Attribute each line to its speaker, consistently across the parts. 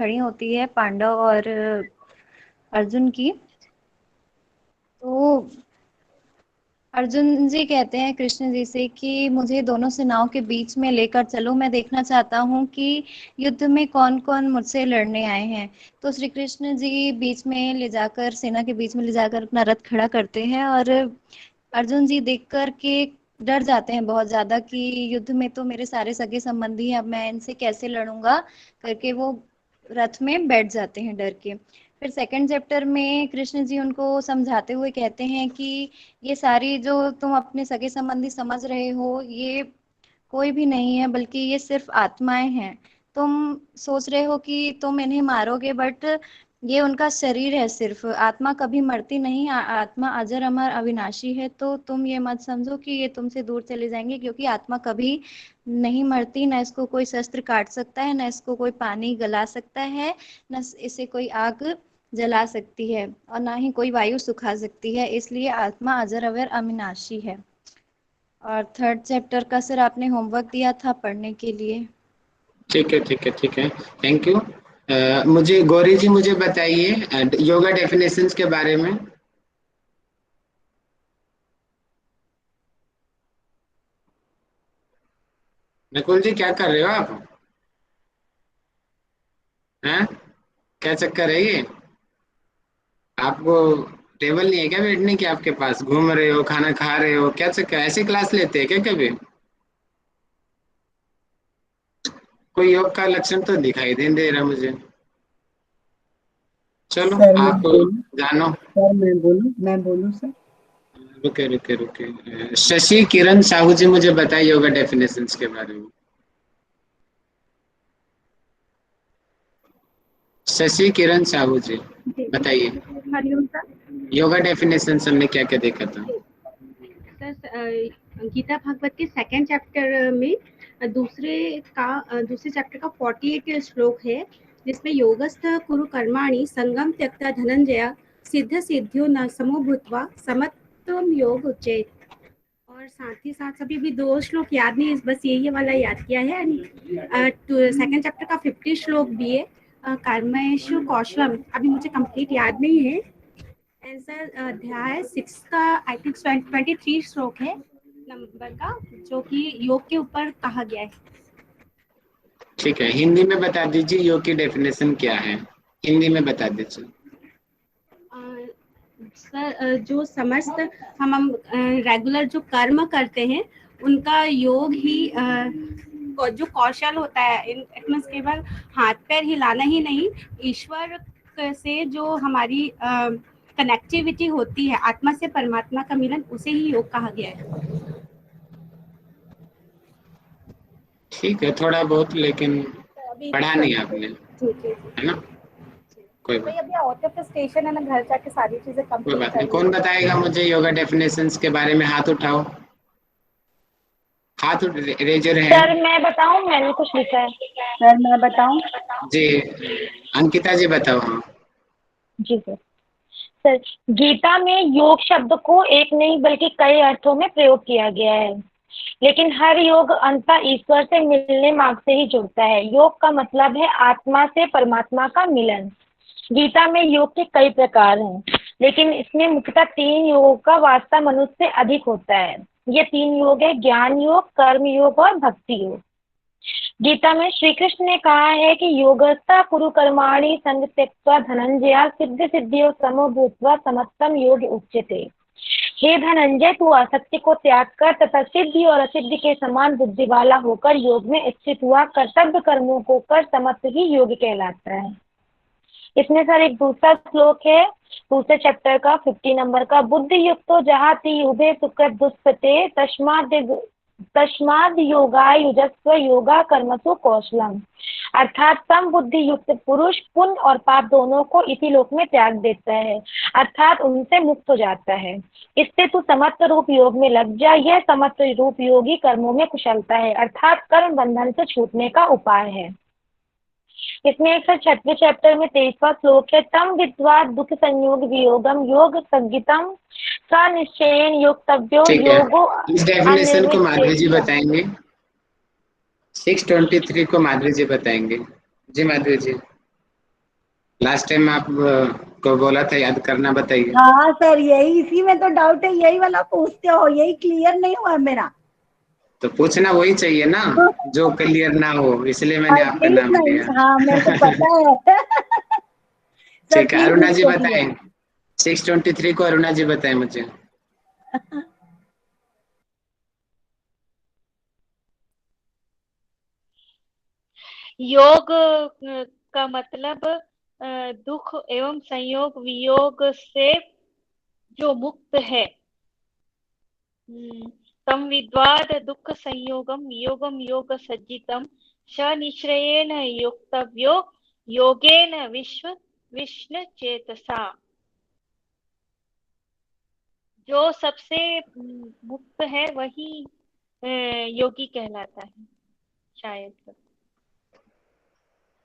Speaker 1: खड़ी होती है पांडव और अर्जुन की। तो अर्जुन जी कहते हैं कृष्ण जी से कि मुझे दोनों सेनाओं के बीच में लेकर चलो, मैं देखना चाहता हूँ कि युद्ध में कौन-कौन मुझसे लड़ने आए हैं। तो श्री कृष्ण जी बीच में ले जाकर, सेना के बीच में ले जाकर अपना रथ खड़ा करते हैं और अर्जुन जी देख कर के डर जाते हैं बहुत ज़्यादा कि युद्ध में तो मेरे सारे सगे संबंधी हैं, अब मैं इनसे कैसे लड़ूंगा करके वो रथ में बैठ जाते हैं डर के। फिर सेकंड चैप्टर में कृष्ण जी उनको समझाते हुए कहते हैं कि ये सारी जो तुम अपने सगे संबंधी समझ रहे हो, ये कोई भी नहीं है, बल्कि ये सिर्फ आत्माएं हैं। तुम सोच रहे हो कि तुम इन्हें मारोगे, बट ये उनका शरीर है सिर्फ, आत्मा कभी मरती नहीं। आत्मा अजर अमर अविनाशी है। तो तुम ये मत समझो कि ये तुमसे दूर चले जाएंगे, क्योंकि आत्मा कभी नहीं मरती, न इसको कोई शस्त्र काट सकता है, न इसको कोई पानी गला सकता है, न इसे कोई आग जला सकती है, और ना ही कोई वायु सुखा सकती है। इसलिए आत्मा अजर अमर अविनाशी है। और थर्ड चैप्टर का सर आपने होमवर्क दिया था पढ़ने के लिए।
Speaker 2: ठीक है, ठीक है, ठीक है। Thank you. मुझे गौरी जी मुझे बताइए योगा डेफिनेशंस के बारे में। नकुल जी क्या कर रहे हो आप? हैं? क्या चक्कर है ये? आपको टेबल नहीं है क्या बैठने की? आपके पास घूम रहे हो, खाना खा रहे हो, क्या चक्कर? ऐसे क्लास लेते हैं क्या कभी? कोई योग का लक्षण तो दिखाई नहीं दे रहा मुझे। चलो
Speaker 3: सर मैं
Speaker 2: आप
Speaker 3: बोलूं?
Speaker 2: जानो।
Speaker 3: सर मैं बोलूं सर?
Speaker 2: रुके रुके रुके। शशि किरण साहू जी मुझे बताइए योगा डेफिनेशंस के बारे में। शशि किरण साहू जी
Speaker 4: जी
Speaker 2: बताइए
Speaker 4: हरिओम सर।
Speaker 2: योगा डेफिनेशंस हमने क्या क्या देखा था।
Speaker 4: सर गीता भागवत के सेकंड चैप्टर में दूसरे चैप्टर का 48 श्लोक है, जिसमें योगस्थ कुरु कर्माणि संगम त्यक्ता धनंजय सिद्ध सिद्धियो न समो भूत्वा समत्वम योग उच्चेत। और साथ ही साथ सभी भी दो श्लोक याद नहीं, बस ये वाला याद किया है। सेकंड चैप्टर का 50 श्लोक भी है, कर्मेषु कौशलम, अभी मुझे कंप्लीट याद नहीं है। आंसर अध्याय 6 का आई थिंक 23 श्लोक है नंबर का, जो कि योग के ऊपर कहा गया है।
Speaker 2: ठीक है, हिंदी में बता दीजिए योग की डेफिनेशन क्या है, हिंदी में बता दीजिए।
Speaker 4: सर जो समस्त हम रेगुलर जो कर्म करते हैं उनका योग ही जो कौशल होता है, इनमें केवल हाथ पैर हिलाना ही नहीं, ईश्वर से जो हमारी कनेक्टिविटी होती है, आत्मा से परमात्मा का मिलन, उसे ही योग कहा गया है।
Speaker 2: ठीक है, थोड़ा बहुत, लेकिन
Speaker 4: अभी
Speaker 2: पढ़ा नहीं आपने,
Speaker 4: ठीक
Speaker 2: है ना? कोई
Speaker 4: भाई,
Speaker 2: बात
Speaker 4: अभी आउट ऑफ स्टेशन है ना, घर जाके सारी चीजें
Speaker 2: कोई
Speaker 4: कंप्लीट
Speaker 2: बात नहीं।
Speaker 4: करनी
Speaker 2: कौन
Speaker 4: है।
Speaker 2: बताएगा मुझे योगा डेफिनेशंस के बारे में? हाथ उठाओ, हाथ रेजर है।
Speaker 5: सर मैं बताऊं, मैंने कुछ लिखा है।
Speaker 3: सर मैं बताऊं?
Speaker 2: जी, अंकिता जी बताओ। हाँ,
Speaker 5: जी सर। सर, गीता में योग शब्द को एक नहीं बल्कि कई अर्थों में प्रयोग किया गया है, लेकिन हर योग अंततः ईश्वर से मिलने मार्ग से ही जुड़ता है। योग का मतलब है आत्मा से परमात्मा का मिलन। गीता में योग के कई प्रकार हैं, लेकिन इसमें मुख्यतः 3 योगों का वास्ता मनुष्य से अधिक होता है। ये 3 योग है, ज्ञान योग, कर्म योग और भक्ति योग। गीता में श्री कृष्ण ने कहा है कि योगस्था कुरु कर्माणि संग त्यक्त्वा धनंजय सिद्ध सिद्धियों समो भूत्वा समत्तम योग उच्यते। हे धनंजय, तू आसक्ति को त्याग कर तथा सिद्धि और असिद्धि के समान बुद्धि वाला होकर योग में स्थित हुआ कर्तव्य कर्मों को कर समत्त ही योग कहलाता है। इसमें सर एक दूसरा श्लोक है, दूसरे चैप्टर का 50 नंबर का, बुद्धि युक्तो जहाति उभे सुकृत दुष्पते तस्माद योगा युजस्व योगा कर्मसु कौशलम। अर्थात सम बुद्धि युक्त पुरुष पुण्य और पाप दोनों को इसी लोक में त्याग देता है, अर्थात उनसे मुक्त हो जाता है। इससे तू समत्व रूप योग में लग जा। यह समत्व रूप योगी कर्मों में कुशलता है, अर्थात कर्म बंधन से छूटने का उपाय है। इसमें 106वें चैप्टर में 23वां श्लोक है, तम विद्वा दुख संयोग वियोगम योग संगीतम का निश्चयन योगतव्यो
Speaker 2: ठीक है।
Speaker 5: योगो
Speaker 2: इस डेफिनेशन को माधुरी जी
Speaker 5: अनिर्विच्छेद्य।
Speaker 2: बताएंगे। 623 को माधुरी जी बताएंगे। जी माधुरी जी। लास्ट टाइम आप को बोला था याद करना, बताइए।
Speaker 3: हाँ सर, यही इसी में तो डाउट है, यही वाला पूछते हो, यही क्लियर नहीं हुआ मेरा।
Speaker 2: तो पूछना वही चाहिए ना, जो क्लियर ना हो, इसलिए मैंने आपका
Speaker 3: प्लीज
Speaker 2: नाम
Speaker 3: नहीं,
Speaker 2: लिया।
Speaker 3: हाँ मेरे को पता है। सर
Speaker 2: ठीक है,
Speaker 3: प्लीज
Speaker 2: अरुणा जी
Speaker 3: इसको क्लियर।
Speaker 2: बताएं। 623 को अरुणा जी बताएं मुझे।
Speaker 5: योग का मतलब दुख एवं संयोग वियोग से जो मुक्त है। तम विद्वाद दुख संयोगम वियोगम योग सज्जितम स निश्रयेण योक्तव्यो योगेन विष्णु चेतसा। जो सबसे मुक्त है वही योगी कहलाता है शायद।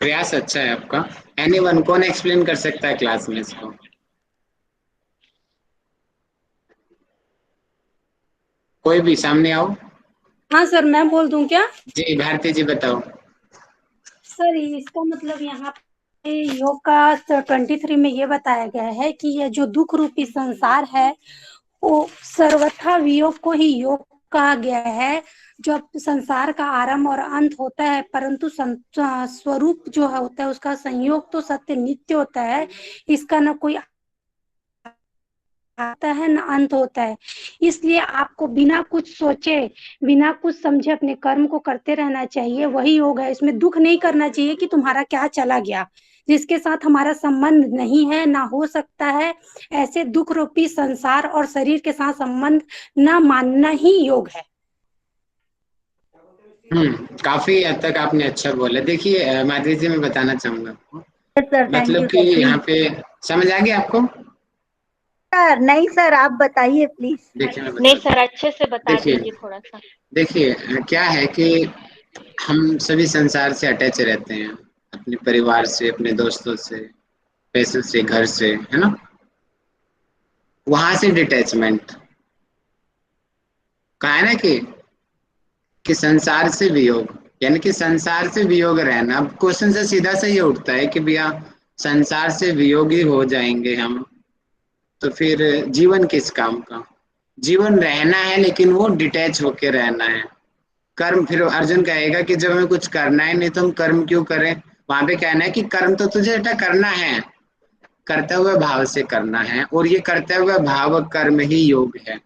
Speaker 2: प्रयास अच्छा है आपका। एनीवन, कौन एक्सप्लेन कर सकता है क्लास में इसको? कोई भी सामने आओ।
Speaker 4: हाँ सर, मैं बोल दूं क्या?
Speaker 2: जी भारती जी बताओ।
Speaker 4: सर इसका मतलब यहाँ पे योग का 23 में ये बताया गया है कि ये जो दुख रूपी संसार है वो सर्वथा वियोग को ही योग कहा गया है। जो संसार का आरंभ और अंत होता है, परंतु स्वरूप जो होता है उसका संयोग तो सत्य नित्य होता है। इसका न कोई आता है न अंत होता है। इसलिए आपको बिना कुछ सोचे, बिना कुछ समझे अपने कर्म को करते रहना चाहिए, वही योग है। इसमें दुख नहीं करना चाहिए कि तुम्हारा क्या चला गया, जिसके साथ हमारा संबंध नहीं है, ना हो सकता है। ऐसे दुख रूपी संसार और शरीर के साथ संबंध न मानना ही योग है।
Speaker 2: काफी हद तक आपने अच्छा बोला। देखिए माधवी जी, मैं बताना चाहूंगा आपको,
Speaker 3: सर थैंक
Speaker 2: मतलब
Speaker 3: यू
Speaker 2: कि
Speaker 3: सर,
Speaker 2: यहाँ
Speaker 3: प्लीज।
Speaker 2: पे समझ आ गया आपको?
Speaker 3: सर नहीं सर, आप बताइए प्लीज।
Speaker 2: देखिए मैं
Speaker 5: नहीं
Speaker 2: बताता
Speaker 5: सर,
Speaker 2: हूँ।
Speaker 5: अच्छे से बता
Speaker 2: देखिए
Speaker 5: दीजिए थोड़ा सा।
Speaker 2: देखिए क्या है कि हम सभी संसार से अटैच रहते हैं, अपने परिवार से, अपने दोस्तों से, पैसों से, घर से, है ना। वहां से डिटैचमेंट कहा है ना कि संसार से वियोग, यानी कि संसार से वियोग रहना। अब क्वेश्चन से सीधा सा ये उठता है कि भैया संसार से वियोगी हो जाएंगे हम, तो फिर जीवन किस काम का? जीवन रहना है लेकिन वो डिटैच होके रहना है। कर्म, फिर अर्जुन कहेगा कि जब हमें कुछ करना है नहीं तो हम कर्म क्यों करें? वहां पे कहना है कि कर्म तो तुझे बेटा करना है, करते हुए भाव से करना है, और ये करते हुए भाव कर्म ही योग है।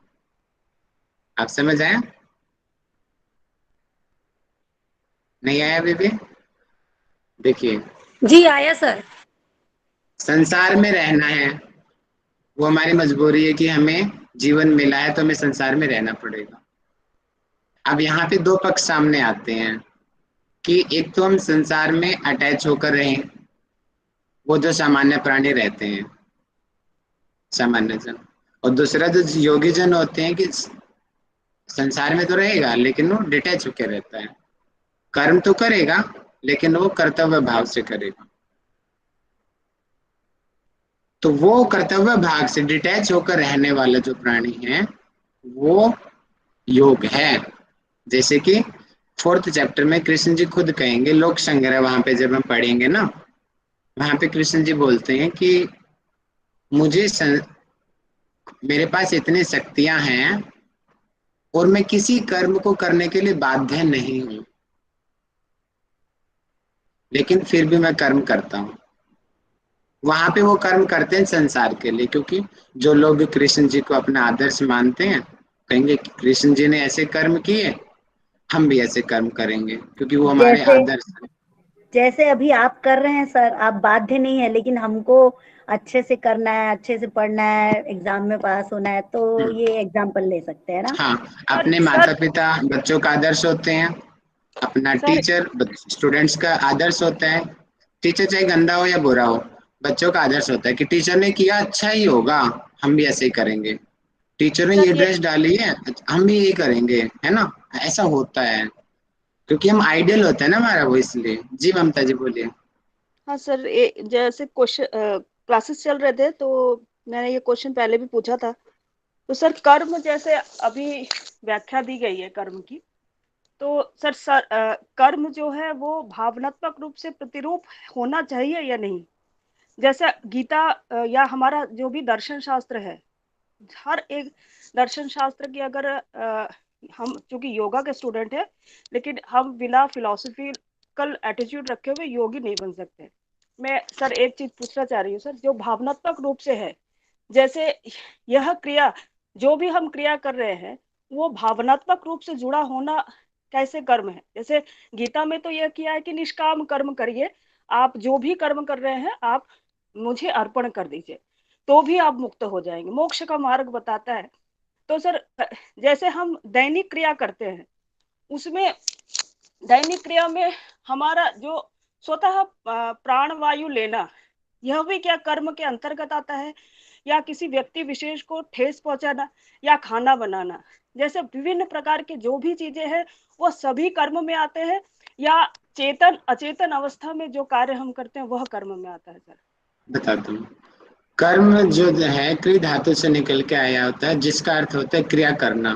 Speaker 2: आप समझ आए? नहीं आया अभी भी? देखिए,
Speaker 4: जी आया सर।
Speaker 2: संसार में रहना है, वो हमारी मजबूरी है कि हमें जीवन मिला है तो हमें संसार में रहना पड़ेगा। अब यहाँ पे दो पक्ष सामने आते हैं कि एक तो हम संसार में अटैच होकर रहें, वो जो सामान्य प्राणी रहते हैं, सामान्य जन। और दूसरा जो योगी जन होते हैं कि संसार में तो रहेगा लेकिन वो डिटैच होकर रहता है, कर्म तो करेगा लेकिन वो कर्तव्य भाव से करेगा। तो वो कर्तव्य भाग से डिटैच होकर रहने वाला जो प्राणी है वो योग है। जैसे कि 4th चैप्टर में कृष्ण जी खुद कहेंगे, लोक संग्रह, वहां पे जब हम पढ़ेंगे ना, वहां पे कृष्ण जी बोलते हैं कि मुझे मेरे पास इतनी शक्तियां हैं और मैं किसी कर्म को करने के लिए बाध्य नहीं हूं, लेकिन फिर भी मैं कर्म करता हूं। वहां पे वो कर्म करते हैं संसार के लिए, क्योंकि जो लोग कृष्ण जी को अपना आदर्श मानते हैं कहेंगे कि कृष्ण जी ने ऐसे कर्म किए, हम भी ऐसे कर्म करेंगे, क्योंकि वो हमारे
Speaker 3: जैसे
Speaker 2: आदर्श हैं।
Speaker 3: जैसे अभी आप कर रहे हैं सर, आप बाध्य नहीं है, लेकिन हमको अच्छे से करना है, अच्छे से पढ़ना है, एग्जाम में पास होना है, तो ये एग्जाम्पल ले सकते हैं ना।
Speaker 2: हाँ,
Speaker 6: सर
Speaker 2: अपने माता
Speaker 6: सर
Speaker 2: पिता बच्चों का आदर्श होते हैं, अपना
Speaker 6: सर
Speaker 2: टीचर स्टूडेंट्स का आदर्श होता है। टीचर चाहे गंदा हो या बुरा हो, बच्चों का आदर्श होता है कि टीचर ने किया अच्छा ही होगा, हम भी ऐसे ही करेंगे। टीचर ने
Speaker 6: सर
Speaker 2: ये
Speaker 6: ये
Speaker 2: ड्रेस डाली है, हम भी यही करेंगे, है ना। ऐसा होता है क्योंकि हम आइडियल होते हैं ना हमारा, वो इसलिए। जी ममता जी बोलिए।
Speaker 6: हाँ सर, ये जैसे क्वेश्चन क्लासेस चल रहे थे तो मैंने ये क्वेश्चन पहले भी पूछा था। तो सर कर्म, जैसे अभी व्याख्या दी गई है कर्म की, तो कर्म जो है वो भावनात्मक रूप से प्रतिरूप होना चाहिए या नहीं? जैसे गीता या हमारा जो भी दर्शन शास्त्र है, हर एक दर्शन शास्त्र की अगर हम चूंकि योगा के स्टूडेंट है, लेकिन हम बिना फिलोसफिकल एटीट्यूड रखे हुए योगी नहीं बन सकते। मैं सर एक चीज पूछना चाह रही हूँ सर, जो भावनात्मक रूप से है, जैसे यह क्रिया, जो भी हम क्रिया कर रहे हैं वो भावनात्मक रूप से जुड़ा होना कैसे कर्म है? जैसे गीता में तो यह किया है कि निष्काम कर्म करिए, आप जो भी कर्म कर रहे हैं आप मुझे अर्पण कर दीजिए, तो भी आप मुक्त हो जाएंगे, मोक्ष का मार्ग बताता है। तो सर जैसे हम दैनिक क्रिया करते हैं, उसमें दैनिक क्रिया में हमारा जो स्वतः प्राण वायु लेना, यह भी क्या कर्म के अंतर्गत आता है? या किसी व्यक्ति विशेष को ठेस पहुंचाना या खाना बनाना, जैसे विभिन्न प्रकार के जो भी चीजें हैं वो सभी कर्म में आते हैं, या चेतन अचेतन अवस्था में जो कार्य हम करते हैं वह कर्म में आता है? सर
Speaker 2: बताता हूँ। कर्म जो है क्रिया धातु से निकल के आया होता है, जिसका अर्थ होता है क्रिया करना।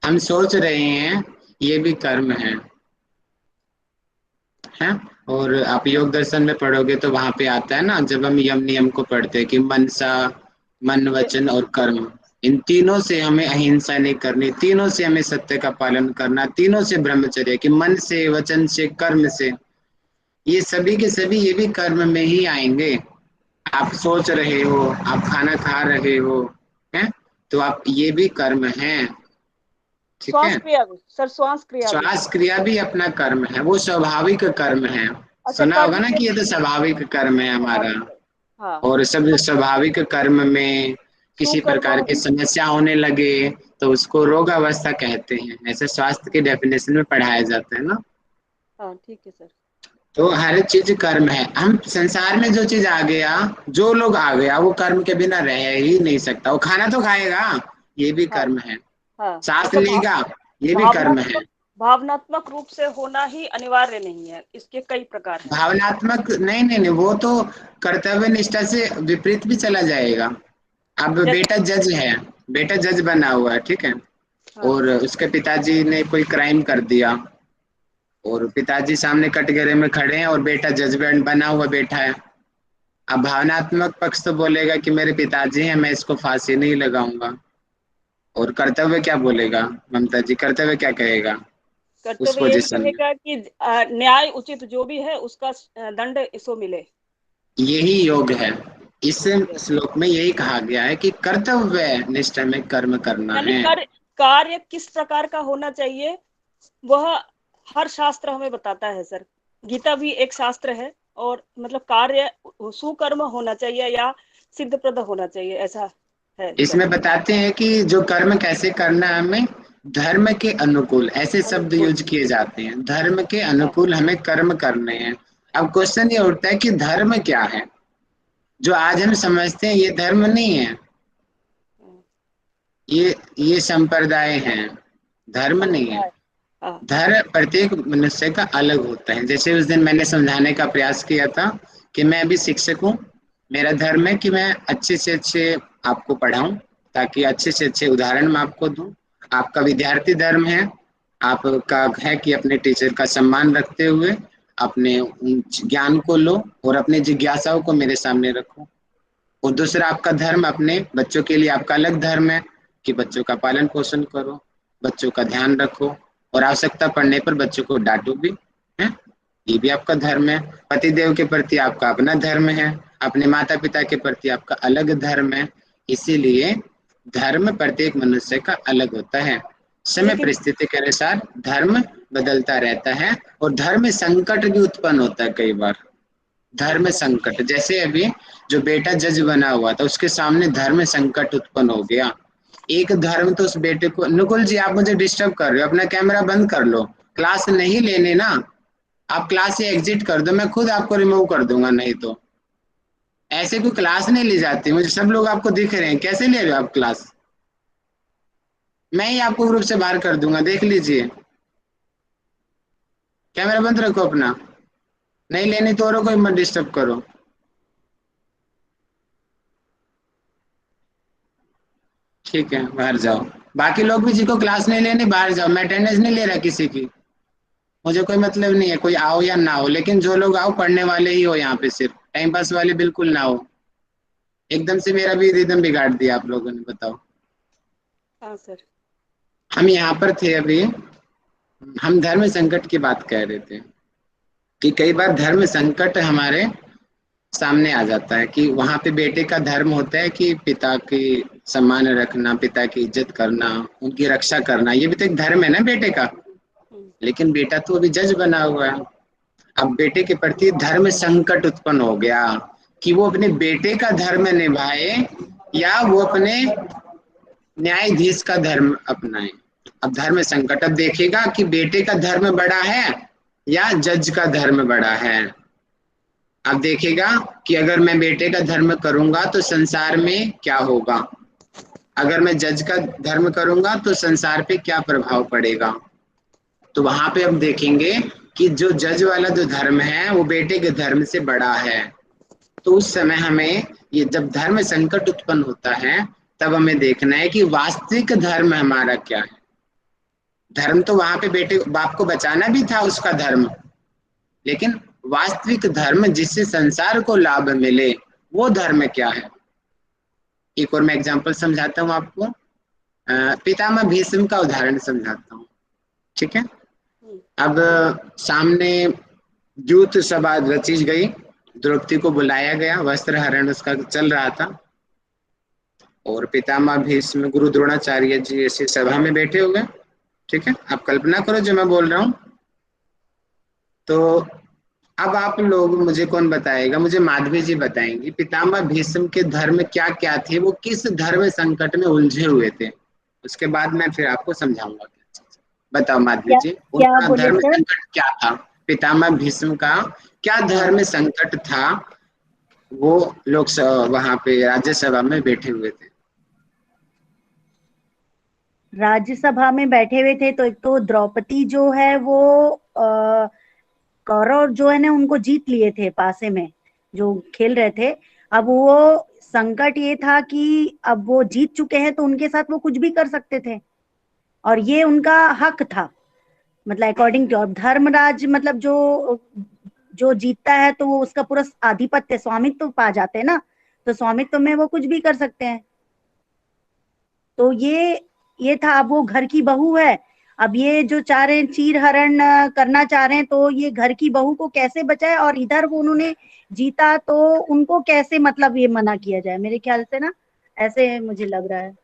Speaker 2: हम सोच रहे हैं, ये भी कर्म है और आप योग दर्शन में पढ़ोगे तो वहां पे आता है ना, जब हम यम नियम को पढ़ते हैं कि मनसा, मन वचन और कर्म, इन तीनों से हमें अहिंसा नहीं करनी, तीनों से हमें सत्य का पालन करना, तीनों से ब्रह्मचर्य, कि मन से, वचन से, कर्म से, ये सभी के सभी ये भी कर्म में ही आएंगे। आप सोच रहे हो, आप खाना खा रहे हो, हैं तो आप ये भी कर्म है, ठीक
Speaker 6: श्वास
Speaker 2: है।
Speaker 6: क्रिया भी सर, श्वास क्रिया भी,
Speaker 2: श्वास क्रिया भी अपना कर्म है, वो स्वाभाविक कर्म है।
Speaker 6: अच्छा
Speaker 2: सुना होगा
Speaker 6: कर्म
Speaker 2: ना
Speaker 6: के
Speaker 2: कि ये तो स्वाभाविक कर्म है हमारा,
Speaker 6: हाँ,
Speaker 2: और सब स्वाभाविक कर्म में किसी प्रकार की
Speaker 6: सुकर्माणि,
Speaker 2: समस्या होने लगे तो उसको रोग अवस्था कहते हैं, ऐसे स्वास्थ्य के डेफिनेशन में पढ़ाया जाता है ना।
Speaker 6: हाँ ठीक है सर।
Speaker 2: तो हर चीज कर्म है। हम संसार में जो चीज आ गया, जो लोग आ गया, वो कर्म के बिना रह ही नहीं सकता। वो खाना तो खाएगा, ये भी
Speaker 6: हाँ
Speaker 2: कर्म है।
Speaker 6: हाँ,
Speaker 2: सांस
Speaker 6: मतलब
Speaker 2: लेगा, ये भी कर्म है।
Speaker 6: भावनात्मक भावनात्मक रूप से होना ही अनिवार्य नहीं है, इसके कई प्रकार हैं।
Speaker 2: भावनात्मक नहीं नहीं नहीं, वो तो कर्तव्य निष्ठा से विपरीत भी चला जाएगा। अब
Speaker 6: जैसे
Speaker 2: बेटा जज है, बेटा जज बना हुआ है, ठीक है,
Speaker 6: हाँ
Speaker 2: और उसके पिताजी ने कोई क्राइम कर दिया, और पिताजी सामने कटघरे में खड़े हैं और बेटा जजमेंट बना हुआ बैठा है। अब भावनात्मक पक्ष तो बोलेगा कि मेरे पिताजी हैं, मैं इसको फांसी नहीं लगाऊंगा, और कर्तव्य क्या बोलेगा? ममता जी, कर्तव्य क्या कहेगा उस
Speaker 6: कर्तव्य यही
Speaker 2: पोजीशन में?
Speaker 6: कहेगा कि न्याय उचित जो भी है उसका दंड इसको मिले।
Speaker 2: यही योग है। इस
Speaker 6: ठीक है,
Speaker 2: श्लोक में यही कहा गया है कि कर्तव्य निष्ठा में कर्म करना
Speaker 6: यानी
Speaker 2: है।
Speaker 6: कार्य किस प्रकार का होना चाहिए वह हर शास्त्र हमें बताता है सर। गीता भी एक शास्त्र है, और मतलब कार्य सुकर्म होना चाहिए या सिद्धप्रद होना चाहिए, ऐसा है सर।
Speaker 2: इसमें बताते हैं कि जो कर्म कैसे करना है हमें, धर्म के अनुकूल, ऐसे शब्द
Speaker 6: अनुकूल,
Speaker 2: यूज किए जाते हैं, धर्म के
Speaker 6: हाँ,
Speaker 2: अनुकूल हमें कर्म करने हैं। अब क्वेश्चन ये उठता है कि धर्म क्या है? जो आज हम समझते हैं ये धर्म नहीं है, ये संप्रदाय हैं, धर्म नहीं है।
Speaker 6: संप्रदाय, हाँ
Speaker 2: धर्म प्रत्येक मनुष्य का अलग होता है। जैसे उस दिन मैंने समझाने का प्रयास किया था कि मैं अभी शिक्षक हूँ, मेरा धर्म है कि मैं अच्छे से अच्छे आपको पढ़ाऊं, ताकि अच्छे से अच्छे उदाहरण मैं आपको दूं। आपका विद्यार्थी धर्म है, आपका है कि अपने टीचर का सम्मान रखते हुए अपने ज्ञान को लो और अपने जिज्ञासाओं को मेरे सामने रखो। और दूसरा आपका धर्म, अपने बच्चों के लिए आपका अलग धर्म है कि बच्चों का पालन पोषण करो, बच्चों का ध्यान रखो, और आवश्यकता पड़ने पर बच्चों को डांटो भी, है, ये भी आपका धर्म है। पति देव के प्रति आपका अपना धर्म है, अपने माता पिता के प्रति आपका अलग धर्म है। इसीलिए धर्म प्रत्येक मनुष्य का अलग होता है। समय
Speaker 6: लेकिन
Speaker 2: परिस्थिति के अनुसार धर्म बदलता रहता है, और धर्म संकट भी उत्पन्न होता है कई बार। धर्म
Speaker 6: अच्छा,
Speaker 2: संकट, जैसे अभी जो बेटा जज बना हुआ था, उसके सामने धर्म संकट उत्पन्न हो गया। एक धर्म तो उस बेटे को, नुकुल जी आप मुझे डिस्टर्ब कर रहे हो, अपना कैमरा बंद कर लो, क्लास नहीं लेने ना, आप क्लास से एग्जिट कर दो, मैं खुद आपको रिमूव कर दूंगा। नहीं तो ऐसे कोई क्लास नहीं ली जाती, मुझे सब लोग आपको दिख रहे हैं, कैसे ले रहे हो आप क्लास? मैं ही आपको ग्रुप से बाहर कर दूंगा, देख लीजिए। कैमरा बंद रखो अपना, नहीं लेनी तो औरों को मत डिस्टर्ब करो। ठीक है, बाहर जाओ। बाकी लोग भी जिनको क्लास नहीं लेनी बाहर जाओ, मैं अटेंडेंस नहीं ले रहा किसी की, मुझे कोई मतलब नहीं है कोई आओ या ना हो, लेकिन जो लोग आओ पढ़ने वाले ही हो यहाँ पे सिर्फ। टाइम पास वाले बिल्कुल ना हो। एकदम से मेरा भी रिदम बिगाड़ दिया आप लोगों ने, बताओ।
Speaker 6: हाँ सर।
Speaker 2: हम यहाँ पर थे अभी, हम धर्म संकट की बात कह रहे थे कि कई बार धर्म संकट हमारे सामने आ जाता है कि वहां पे बेटे का धर्म होता है कि पिता की सम्मान रखना, पिता की इज्जत करना, उनकी रक्षा करना, ये भी तो एक धर्म है ना बेटे का। लेकिन बेटा तो अभी जज बना हुआ है। अब बेटे के प्रति धर्म संकट उत्पन्न हो गया कि वो अपने बेटे का धर्म निभाए या वो अपने न्यायाधीश का धर्म अपनाए। अब धर्म संकट, अब देखेगा कि बेटे का धर्म बड़ा है या जज का धर्म बड़ा है। अब देखेगा कि अगर मैं बेटे का धर्म करूंगा तो संसार में क्या होगा, अगर मैं जज का धर्म करूंगा तो संसार पे क्या प्रभाव पड़ेगा। तो वहां पे हम देखेंगे कि जो जज वाला जो धर्म है वो बेटे के धर्म से बड़ा है। तो उस समय हमें ये जब धर्म संकट उत्पन्न होता है तब हमें देखना है कि वास्तविक धर्म हमारा क्या है। धर्म तो वहां पे बेटे बाप को बचाना भी था उसका धर्म, लेकिन वास्तविक धर्म जिससे संसार को लाभ मिले वो धर्म क्या है। एक और मैं एग्जांपल समझाता हूँ आपको, पितामह भीष्म का उदाहरण समझाता हूँ, ठीक है। अब सामने युद्ध सभा रची गई, द्रौपदी को बुलाया गया, वस्त्र हरण उसका चल रहा था और पितामह भीष्म गुरु द्रोणाचार्य जी ऐसी सभा में बैठे हुए, ठीक है। आप कल्पना करो जो मैं बोल रहा हूँ। तो अब आप लोग, मुझे कौन बताएगा, मुझे माधवी जी बताएंगी पितामह भीष्म के धर्म क्या क्या थे, वो किस धर्म संकट में उलझे हुए थे। उसके बाद मैं फिर आपको समझाऊंगा। बताओ माधवी जी,
Speaker 3: क्या
Speaker 2: उनका
Speaker 3: बोले
Speaker 2: धर्म
Speaker 3: सर?
Speaker 2: संकट क्या था, पितामह भीष्म का क्या धर्म संकट था। वो लोग वहां पे राज्यसभा में बैठे हुए थे।
Speaker 3: राज्यसभा में बैठे हुए थे तो एक तो द्रौपदी जो है वो कौरव जो है ना उनको जीत लिए थे, पासे में जो खेल रहे थे। अब वो संकट ये था कि अब वो जीत चुके हैं तो उनके साथ वो कुछ भी कर सकते थे और ये उनका हक था। मतलब अकॉर्डिंग टू धर्मराज, मतलब जो जो जीतता है तो वो उसका पूरा आधिपत्य स्वामित्व पा जाते हैं ना, तो स्वामित्व में वो कुछ भी कर सकते हैं। तो ये था। अब वो घर की बहू है, अब ये जो चाह रहे हैं चीर हरण करना चाह रहे हैं, तो ये घर की बहू को कैसे बचाए, और इधर वो उन्होंने जीता तो उनको कैसे मतलब ये मना किया जाए, मेरे ख्याल से ना ऐसे मुझे लग रहा है।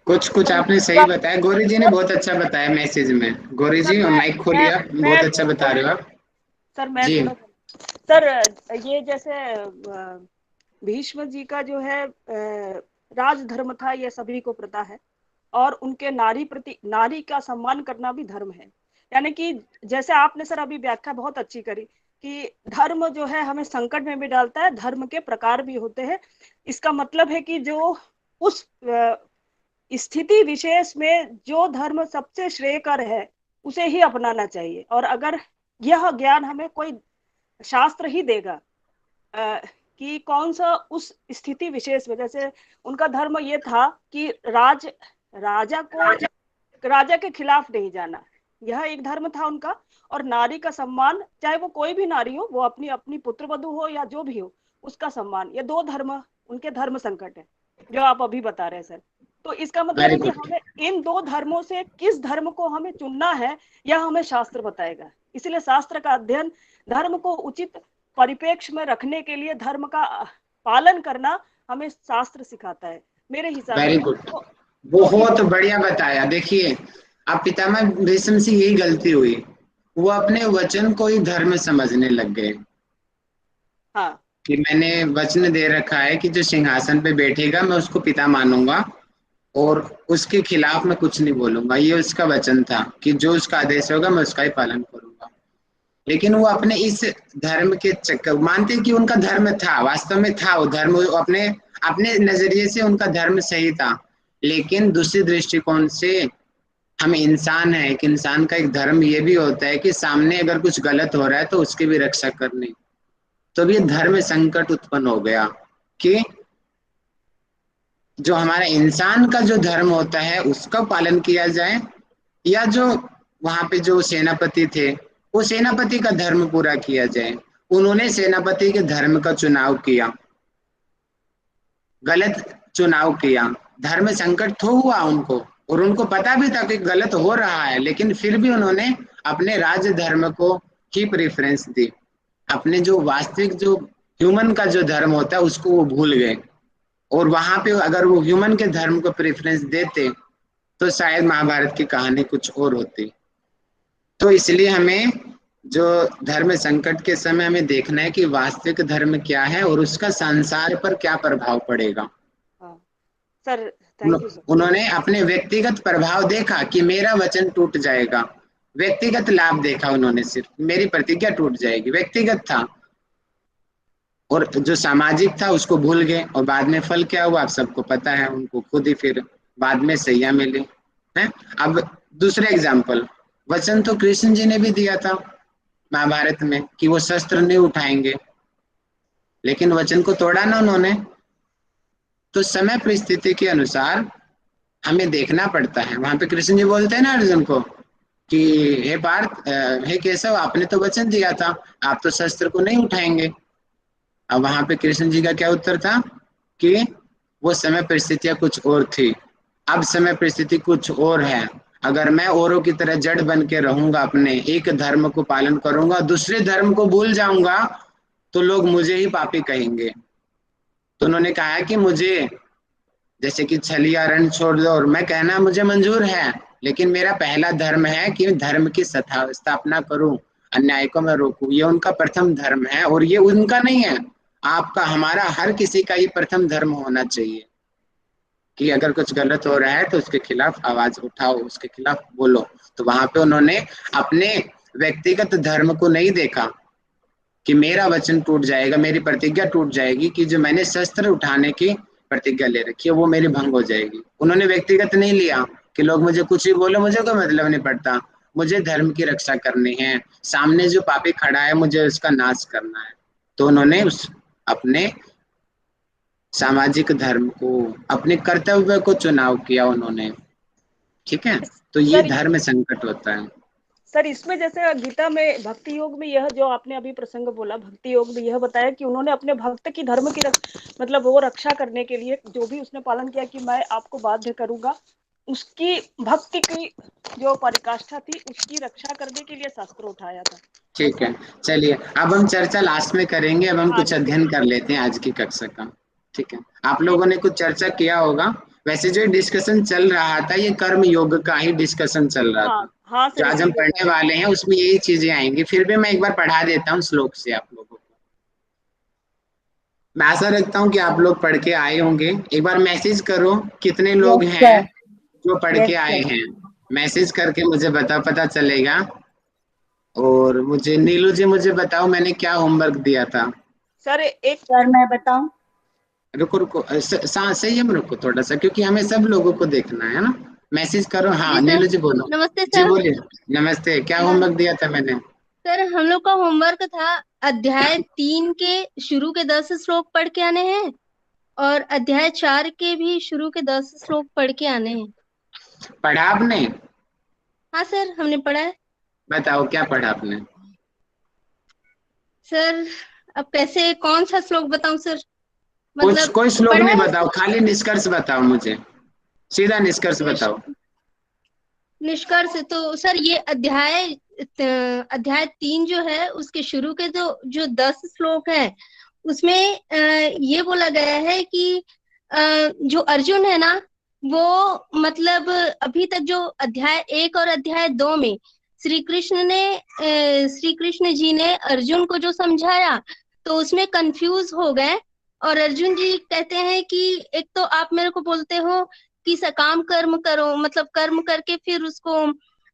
Speaker 2: कुछ कुछ आपने सही बताया, गौरी जी ने बहुत अच्छा बताया मैसेज में। गौरी जी माइक खोलिए, आप बहुत अच्छा बता रहे हो आप।
Speaker 6: सर मैं
Speaker 2: जी
Speaker 6: थोड़ा सर, ये जैसे भीष्म जी का जो है राजधर्म था, ये सभी को पता है, और उनके नारी का सम्मान करना भी धर्म है। यानी कि जैसे आपने सर अभी व्याख्या बहुत अच्छी करी कि धर्म जो है हमें संकट में भी डालता है, धर्म के प्रकार भी होते हैं। इसका मतलब है कि जो उस स्थिति विशेष में जो धर्म सबसे श्रेयकर है उसे ही अपनाना चाहिए। और अगर यह ज्ञान हमें कोई शास्त्र ही देगा कि कौन सा उस स्थिति विशेष में, जैसे उनका धर्म ये था कि राजा के खिलाफ नहीं जाना, यह एक धर्म था उनका। और नारी का सम्मान, चाहे वो कोई भी नारी हो, वो अपनी अपनी पुत्रवधू हो या जो भी हो, उसका सम्मान, ये दो धर्म उनके धर्म संकट है जो आप अभी बता रहे हैं सर। तो इसका मतलब है कि हमें इन दो धर्मों से किस धर्म को हमें चुनना है, यह हमें शास्त्र बताएगा। इसलिए शास्त्र का अध्ययन, धर्म को उचित परिप्रेक्ष्य में रखने के लिए धर्म का पालन करना हमें शास्त्र सिखाता है मेरे हिसाब से।
Speaker 2: वेरी गुड, बहुत बढ़िया बताया। देखिए अब पितामह भीष्म से यही गलती हुई, वो अपने वचन को ही धर्म समझने लग गए।
Speaker 6: हाँ, कि
Speaker 2: मैंने वचन दे रखा है कि जो सिंहासन पे बैठेगा मैं उसको पिता मानूंगा और उसके खिलाफ मैं कुछ नहीं बोलूंगा। ये उसका वचन था कि जो उसका आदेश होगा मैं उसका ही पालन करूंगा। लेकिन वो अपने इस धर्म के चक्कर, मानते कि उनका धर्म था, वास्तव में था वो धर्म, अपने अपने नजरिए से उनका धर्म सही था, लेकिन दूसरे दृष्टिकोण से हम इंसान है, एक इंसान का एक धर्म ये भी होता है कि सामने अगर कुछ गलत हो रहा है तो उसकी भी रक्षा करनी। तो ये धर्म संकट उत्पन्न हो गया कि जो हमारा इंसान का जो धर्म होता है उसका पालन किया जाए, या जो वहां पे जो सेनापति थे वो सेनापति का धर्म पूरा किया जाए। उन्होंने सेनापति के धर्म का चुनाव किया, गलत चुनाव किया, धर्म संकट तो हुआ उनको, और उनको पता भी था कि गलत हो रहा है, लेकिन फिर भी उन्होंने अपने राज्य धर्म को ही प्रेफरेंस दी। अपने जो वास्तविक जो ह्यूमन का जो धर्म होता है उसको वो भूल गए, और वहां पे अगर वो ह्यूमन के धर्म को प्रेफरेंस देते तो शायद महाभारत की कहानी कुछ और होती। तो इसलिए हमें जो धर्म संकट के समय हमें देखना है कि वास्तविक धर्म क्या है और उसका संसार पर क्या प्रभाव पड़ेगा।
Speaker 6: हाँ सर, थैंक यू सर।
Speaker 2: उन्होंने अपने व्यक्तिगत प्रभाव देखा कि मेरा वचन टूट जाएगा, व्यक्तिगत लाभ देखा उन्होंने, सिर्फ मेरी प्रतिज्ञा टूट जाएगी, व्यक्तिगत था, और जो सामाजिक था उसको भूल गए, और बाद में फल क्या हुआ आप सबको पता है, उनको खुद ही फिर बाद में सैया मिले हैं। अब दूसरा एग्जाम्पल, वचन तो कृष्ण जी ने भी दिया था महाभारत में कि वो शस्त्र नहीं उठाएंगे, लेकिन वचन को तोड़ा ना उन्होंने। तो समय परिस्थिति के अनुसार हमें देखना पड़ता है। वहां पे कृष्ण जी बोलते हैं ना अर्जुन को कि हे पार्थ, हे केशव, आपने तो वचन दिया था, आप तो शस्त्र को नहीं उठाएंगे। अब वहां पे कृष्ण जी का क्या उत्तर था कि वो समय परिस्थितियां कुछ और थी, अब समय परिस्थिति कुछ और है। अगर मैं औरों की तरह जड़ बन के रहूंगा, अपने एक धर्म को पालन करूंगा, दूसरे धर्म को भूल जाऊंगा, तो लोग मुझे ही पापी कहेंगे। तो उन्होंने कहा कि मुझे जैसे कि छलिया रण छोड़ दो, और मैं कहना मुझे मंजूर है, लेकिन मेरा पहला धर्म है कि धर्म की स्थापना करूं, अन्याय को मैं रोकूं। ये उनका प्रथम धर्म है, और ये उनका नहीं है, आपका, हमारा, हर किसी का ये प्रथम धर्म होना चाहिए कि अगर कुछ गलत हो रहा है तो उसके खिलाफ आवाज उठाओ, उसके खिलाफ बोलो। तो वहां पे उन्होंने अपने व्यक्तिगत धर्म को नहीं देखा कि मेरा वचन टूट जाएगा, मेरी प्रतिज्ञा टूट जाएगी, कि जो मैंने शस्त्र उठाने की प्रतिज्ञा ले रखी है वो मेरी भंग हो जाएगी। उन्होंने व्यक्तिगत नहीं लिया कि लोग मुझे कुछ भी बोले, मुझे कोई मतलब नहीं पड़ता, मुझे धर्म की रक्षा करनी है, सामने जो पापी खड़ा है मुझे उसका नाश करना है। तो उन्होंने उस अपने सामाजिक धर्म को, अपने कर्तव्य को चुनाव किया उन्होंने। ठीक है, तो ये
Speaker 6: सर,
Speaker 2: धर्म संकट होता है।
Speaker 6: सर इसमें जैसे गीता में भक्ति योग में यह जो आपने अभी प्रसंग बोला, भक्ति योग में यह बताया कि उन्होंने अपने भक्त की धर्म की मतलब वो रक्षा करने के लिए जो भी उसने पालन किया कि मैं आपको बाध्य करूंगा, उसकी भक्ति की जो पराकाष्ठा थी उसकी रक्षा करने के लिए शस्त्र उठाया था।
Speaker 2: ठीक है, चलिए अब हम चर्चा लास्ट में करेंगे। अब हम
Speaker 6: हाँ,
Speaker 2: कुछ अध्ययन कर लेते हैं आज की कक्षा का। ठीक है, आप लोगों ने कुछ चर्चा किया होगा। वैसे जो डिस्कशन चल रहा था ये कर्म योग का ही डिस्कशन चल रहा
Speaker 6: हाँ,
Speaker 2: था,
Speaker 6: हाँ
Speaker 2: जो
Speaker 6: सर,
Speaker 2: आज हम पढ़ने वाले हैं उसमें यही चीजें आएंगी। फिर भी मैं एक बार पढ़ा देता हूँ श्लोक से आप लोगों को। मैं आशा रखता हूँ कि आप लोग पढ़ के आए होंगे। एक बार मैसेज करो कितने लोग
Speaker 3: यस
Speaker 2: हैं
Speaker 3: सर,
Speaker 2: जो पढ़ के
Speaker 3: यस
Speaker 2: आए
Speaker 3: सर।
Speaker 2: हैं, मैसेज करके मुझे पता चलेगा। और मुझे नीलू जी मुझे बताओ मैंने क्या होमवर्क दिया था।
Speaker 6: सर एक
Speaker 3: सर मैं बताऊं?
Speaker 2: रुको संयम रखो थोड़ा सा, क्योंकि हमें सब लोगों को देखना है ना। मैसेज करो। हाँ
Speaker 1: जी सर,
Speaker 2: नीलू जी बोलो।
Speaker 1: नमस्ते
Speaker 2: जी
Speaker 1: सर।
Speaker 2: बोलिए। नमस्ते, क्या होमवर्क दिया था मैंने?
Speaker 1: सर हम लोग का होमवर्क था अध्याय 3 के शुरू के 10 श्लोक पढ़ के आने हैं और अध्याय 4 के भी शुरू के 10 श्लोक पढ़ के आने हैं।
Speaker 2: पढ़ा आपने?
Speaker 1: हाँ सर, हमने पढ़ा है।
Speaker 2: बताओ क्या पढ़ा आपने?
Speaker 1: सर अब कैसे कौन सा श्लोक बताऊं सर?
Speaker 2: कुछ
Speaker 1: मतलब
Speaker 2: कोई श्लोक
Speaker 1: पढ़ा
Speaker 2: नहीं
Speaker 1: है।
Speaker 2: बताओ, खाली निष्कर्ष बताओ मुझे, सीधा निष्कर्ष बताओ।
Speaker 1: निष्कर्ष तो सर ये अध्याय 3 जो है उसके शुरू के जो 10 श्लोक है उसमें ये बोला गया है कि जो अर्जुन है ना वो मतलब अभी तक जो अध्याय 1 और अध्याय 2 में श्री कृष्ण जी ने अर्जुन को जो समझाया तो उसमें कंफ्यूज हो गए। और अर्जुन जी कहते हैं कि एक तो आप मेरे को बोलते हो कि सकाम कर्म करो, मतलब कर्म करके फिर उसको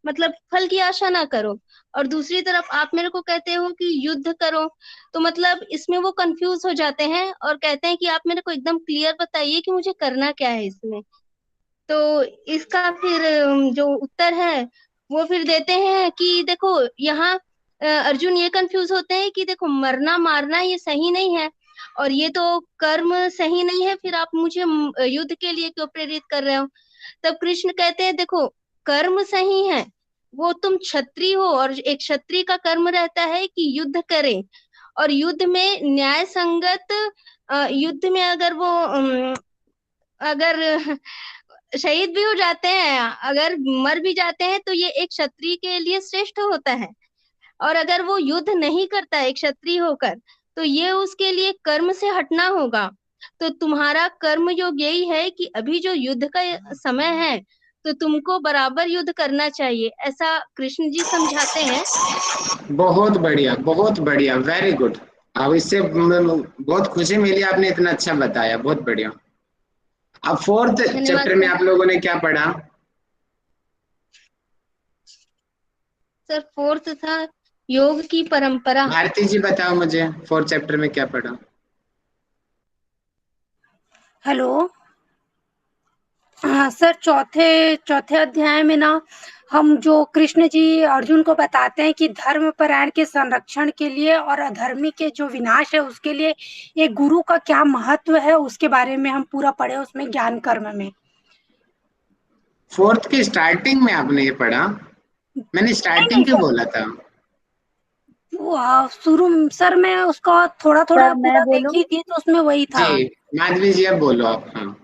Speaker 1: मतलब फल की आशा ना करो, और दूसरी तरफ आप मेरे को कहते हो कि युद्ध करो। तो मतलब इसमें वो कंफ्यूज हो जाते हैं और कहते हैं कि आप मेरे को एकदम क्लियर बताइए कि मुझे करना क्या है इसमें। तो इसका फिर जो उत्तर है वो फिर देते हैं कि देखो यहाँ अर्जुन ये कंफ्यूज होते हैं कि देखो मरना मारना ये सही नहीं है और ये तो कर्म सही नहीं है, फिर आप मुझे युद्ध के लिए क्यों प्रेरित कर रहे हो? तब कृष्ण कहते हैं देखो कर्म सही है, वो तुम क्षत्रिय हो और एक क्षत्रिय का कर्म रहता है कि युद्ध करे,
Speaker 7: और युद्ध में न्याय संगत युद्ध में अगर वो अगर शहीद भी हो जाते हैं, अगर मर भी जाते हैं, तो ये एक क्षत्रिय के लिए श्रेष्ठ होता है। और अगर वो युद्ध नहीं करता है एक क्षत्रिय होकर, तो ये उसके लिए कर्म से हटना होगा। तो तुम्हारा कर्म योग यही है कि अभी जो युद्ध का समय है, तो तुमको बराबर युद्ध करना चाहिए, ऐसा कृष्ण जी समझाते हैं।
Speaker 2: बहुत बढ़िया, वेरी गुड। अब इससे बहुत खुशी मिली, आपने इतना अच्छा बताया, बहुत बढ़िया। अब फोर्थ
Speaker 7: धन्यवाद
Speaker 2: चैप्टर में
Speaker 7: सर।
Speaker 2: आप लोगों ने क्या पढ़ा?
Speaker 7: सर फोर्थ था योग की परंपरा।
Speaker 2: भारती जी बताओ मुझे, फोर्थ चैप्टर में क्या पढ़ा?
Speaker 8: हेलो। हाँ सर, चौथे अध्याय में ना हम जो कृष्ण जी अर्जुन को बताते हैं कि धर्म परायण के संरक्षण के लिए और अधर्मी के जो विनाश है उसके लिए एक गुरु का क्या महत्व है, उसके बारे में हम पूरा पढ़े उसमें ज्ञान कर्म में।
Speaker 2: फोर्थ की स्टार्टिंग में आपने ये पढ़ा? मैंने स्टार्टिंग क्यों बोला था?
Speaker 8: शुरू सर मैं उसका थोड़ा
Speaker 3: सर मैं
Speaker 8: पूरा
Speaker 3: बोलूं?
Speaker 8: देखी थी तो उसमें वही था।
Speaker 2: जी माधवी जी, अब बोलो आप। हाँ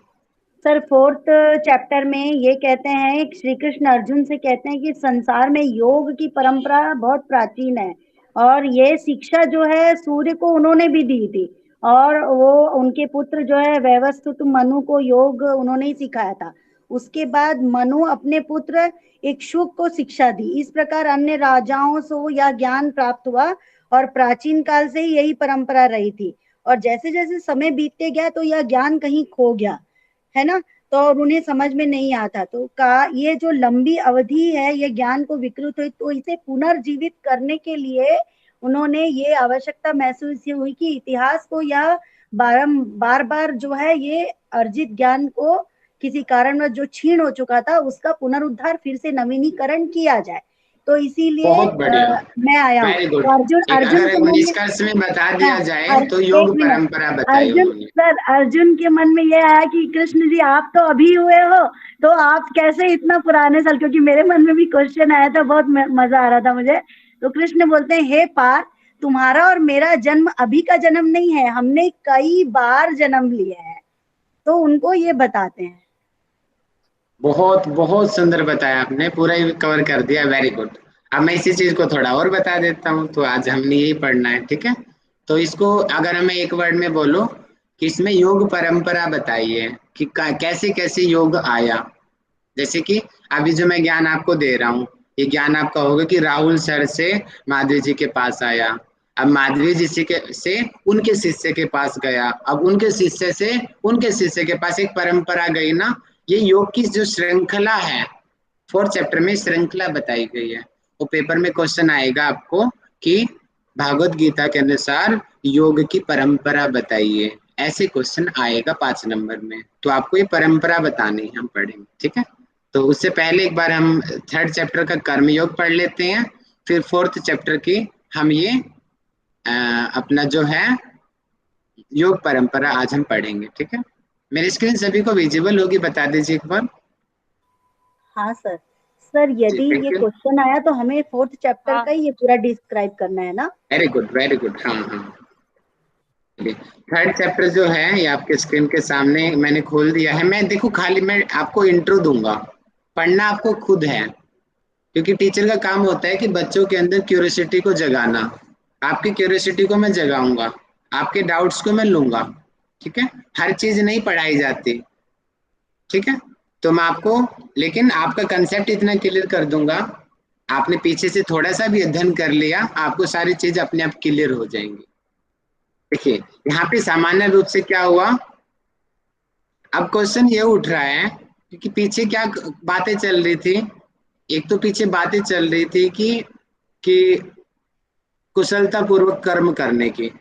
Speaker 3: सर फोर्थ चैप्टर में ये कहते हैं, श्री कृष्ण अर्जुन से कहते हैं कि संसार में योग की परंपरा बहुत प्राचीन है और ये शिक्षा जो है सूर्य को उन्होंने भी दी थी और वो उनके पुत्र जो है वैवस्वत मनु को योग उन्होंने ही सिखाया था। उसके बाद मनु अपने पुत्र इक्ष्वाकु को शिक्षा दी। इस प्रकार अन्य राजाओं से यह ज्ञान प्राप्त हुआ और प्राचीन काल से ही यही परंपरा रही थी। और जैसे जैसे समय बीतते गया तो यह ज्ञान कहीं खो गया, है ना, तो और उन्हें समझ में नहीं आता। तो का ये जो लंबी अवधि है ये ज्ञान को विकृत हुई, तो इसे पुनर्जीवित करने के लिए उन्होंने ये आवश्यकता महसूस हुई कि इतिहास को यह बार बार जो है ये अर्जित ज्ञान को किसी कारणवश जो क्षीण हो चुका था उसका पुनरुद्धार फिर से नवीनीकरण किया जाए। तो इसीलिए
Speaker 2: बहुत बढ़िया,
Speaker 3: मैं आया हूँ।
Speaker 2: Very good.
Speaker 3: तो अर्जुन
Speaker 2: अगर
Speaker 3: के मन में,
Speaker 2: निष्कर्ष में बता दिया जाए तो
Speaker 3: एक
Speaker 2: योग
Speaker 3: मिनट,
Speaker 2: परंपरा बताई
Speaker 3: अर्जुन
Speaker 2: उन्होंने।
Speaker 3: सर, अर्जुन के मन में यह आया कि कृष्ण जी आप तो अभी हुए हो, तो आप कैसे इतना पुराने साल, क्योंकि मेरे मन में भी क्वेश्चन आया था, बहुत मजा आ रहा था मुझे। तो कृष्ण बोलते हैं, हे पार्थ, तुम्हारा और मेरा जन्म अभी का जन्म नहीं है, हमने कई बार जन्म लिया है। तो उनको ये बताते हैं।
Speaker 2: बहुत बहुत सुंदर बताया आपने, पूरा ही कवर कर दिया, वेरी गुड। अब मैं इसी चीज को थोड़ा और बता देता हूँ। तो आज हमने यही पढ़ना है, ठीक है। तो इसको अगर हमें एक वर्ड में बोलो कि इसमें योग परंपरा बताइए कि कैसे कैसे योग आया। जैसे कि अभी जो मैं ज्ञान आपको दे रहा हूँ, ये ज्ञान आपका होगा कि राहुल सर से माधवी जी के पास आया, अब माधवी जी से उनके शिष्य के पास गया, अब उनके शिष्य से उनके शिष्य के पास एक परंपरा गई ना। ये योग की जो श्रृंखला है, फोर्थ चैप्टर में श्रृंखला बताई गई है। वो पेपर में क्वेश्चन आएगा आपको कि भागवत गीता के अनुसार योग की परंपरा बताइए, ऐसे क्वेश्चन आएगा 5 नंबर में। तो आपको ये परंपरा बतानी हम पढ़ेंगे, ठीक है। तो उससे पहले एक बार हम थर्ड चैप्टर का कर्मयोग पढ़ लेते हैं, फिर फोर्थ चैप्टर की हम ये अपना जो है योग परंपरा आज हम पढ़ेंगे, ठीक है। मेरी स्क्रीन सभी को विजिबल होगी, बता दीजिए एक बार।
Speaker 3: हाँ सर। सर यदि ये क्वेश्चन आया तो हमें फोर्थ चैप्टर का ही ये पूरा डिस्क्राइब करना है ना?
Speaker 2: Very good, very good. हाँ हाँ, थर्ड चैप्टर जो है ये आपके स्क्रीन के सामने मैंने खोल दिया है। मैं देखो खाली मैं आपको इंट्रो दूंगा, पढ़ना आपको खुद है, क्योंकि टीचर का काम होता है कि बच्चों के अंदर क्यूरियोसिटी को जगाना। आपकी क्यूरियोसिटी को मैं जगाऊंगा, आपके डाउट्स को मैं लूंगा, ठीक है। हर चीज नहीं पढ़ाई जाती, ठीक है। तो मैं आपको, लेकिन आपका कंसेप्ट इतना क्लियर कर दूंगा, आपने पीछे से थोड़ा सा भी अध्ययन कर लिया, आपको सारी चीज अपने आप क्लियर हो जाएंगी। देखिए यहाँ पे सामान्य रूप से क्या हुआ, अब क्वेश्चन ये उठ रहा है क्योंकि पीछे क्या बातें चल रही थी। एक तो पीछे बातें चल रही थी कि कुशलता पूर्वक कर्म करने की,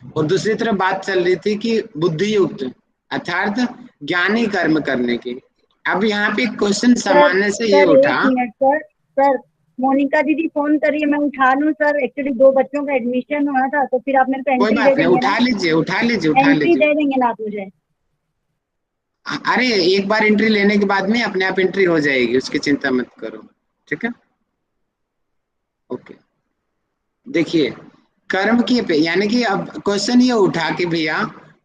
Speaker 2: और दूसरी तरफ बात चल रही थी कि बुद्धि युक्त अर्थात ज्ञानी कर्म करने की। अब यहाँ पे क्वेश्चन सामान्य से ये उठा।
Speaker 3: एक मिनट सर, सर मोनिका दीदी फोन करिए, मैं उठा लूं सर, एक्चुअली 2 बच्चों का एडमिशन हुआ था, तो फिर आप मेरे को
Speaker 2: कोई
Speaker 3: एंट्री
Speaker 2: बात
Speaker 3: दे
Speaker 2: नहीं,
Speaker 3: देंगे
Speaker 2: उठा
Speaker 3: ना?
Speaker 2: लीजिए उठा लीजिए उठा
Speaker 3: एंट्री
Speaker 2: लीजिए।
Speaker 3: दे देंगे ना आप मुझे?
Speaker 2: अरे एक बार एंट्री लेने के बाद में अपने आप एंट्री हो जाएगी, उसकी चिंता मत करो, ठीक है। ओके, देखिए कर्म की यानी कि अब क्वेश्चन ये उठा कि भैया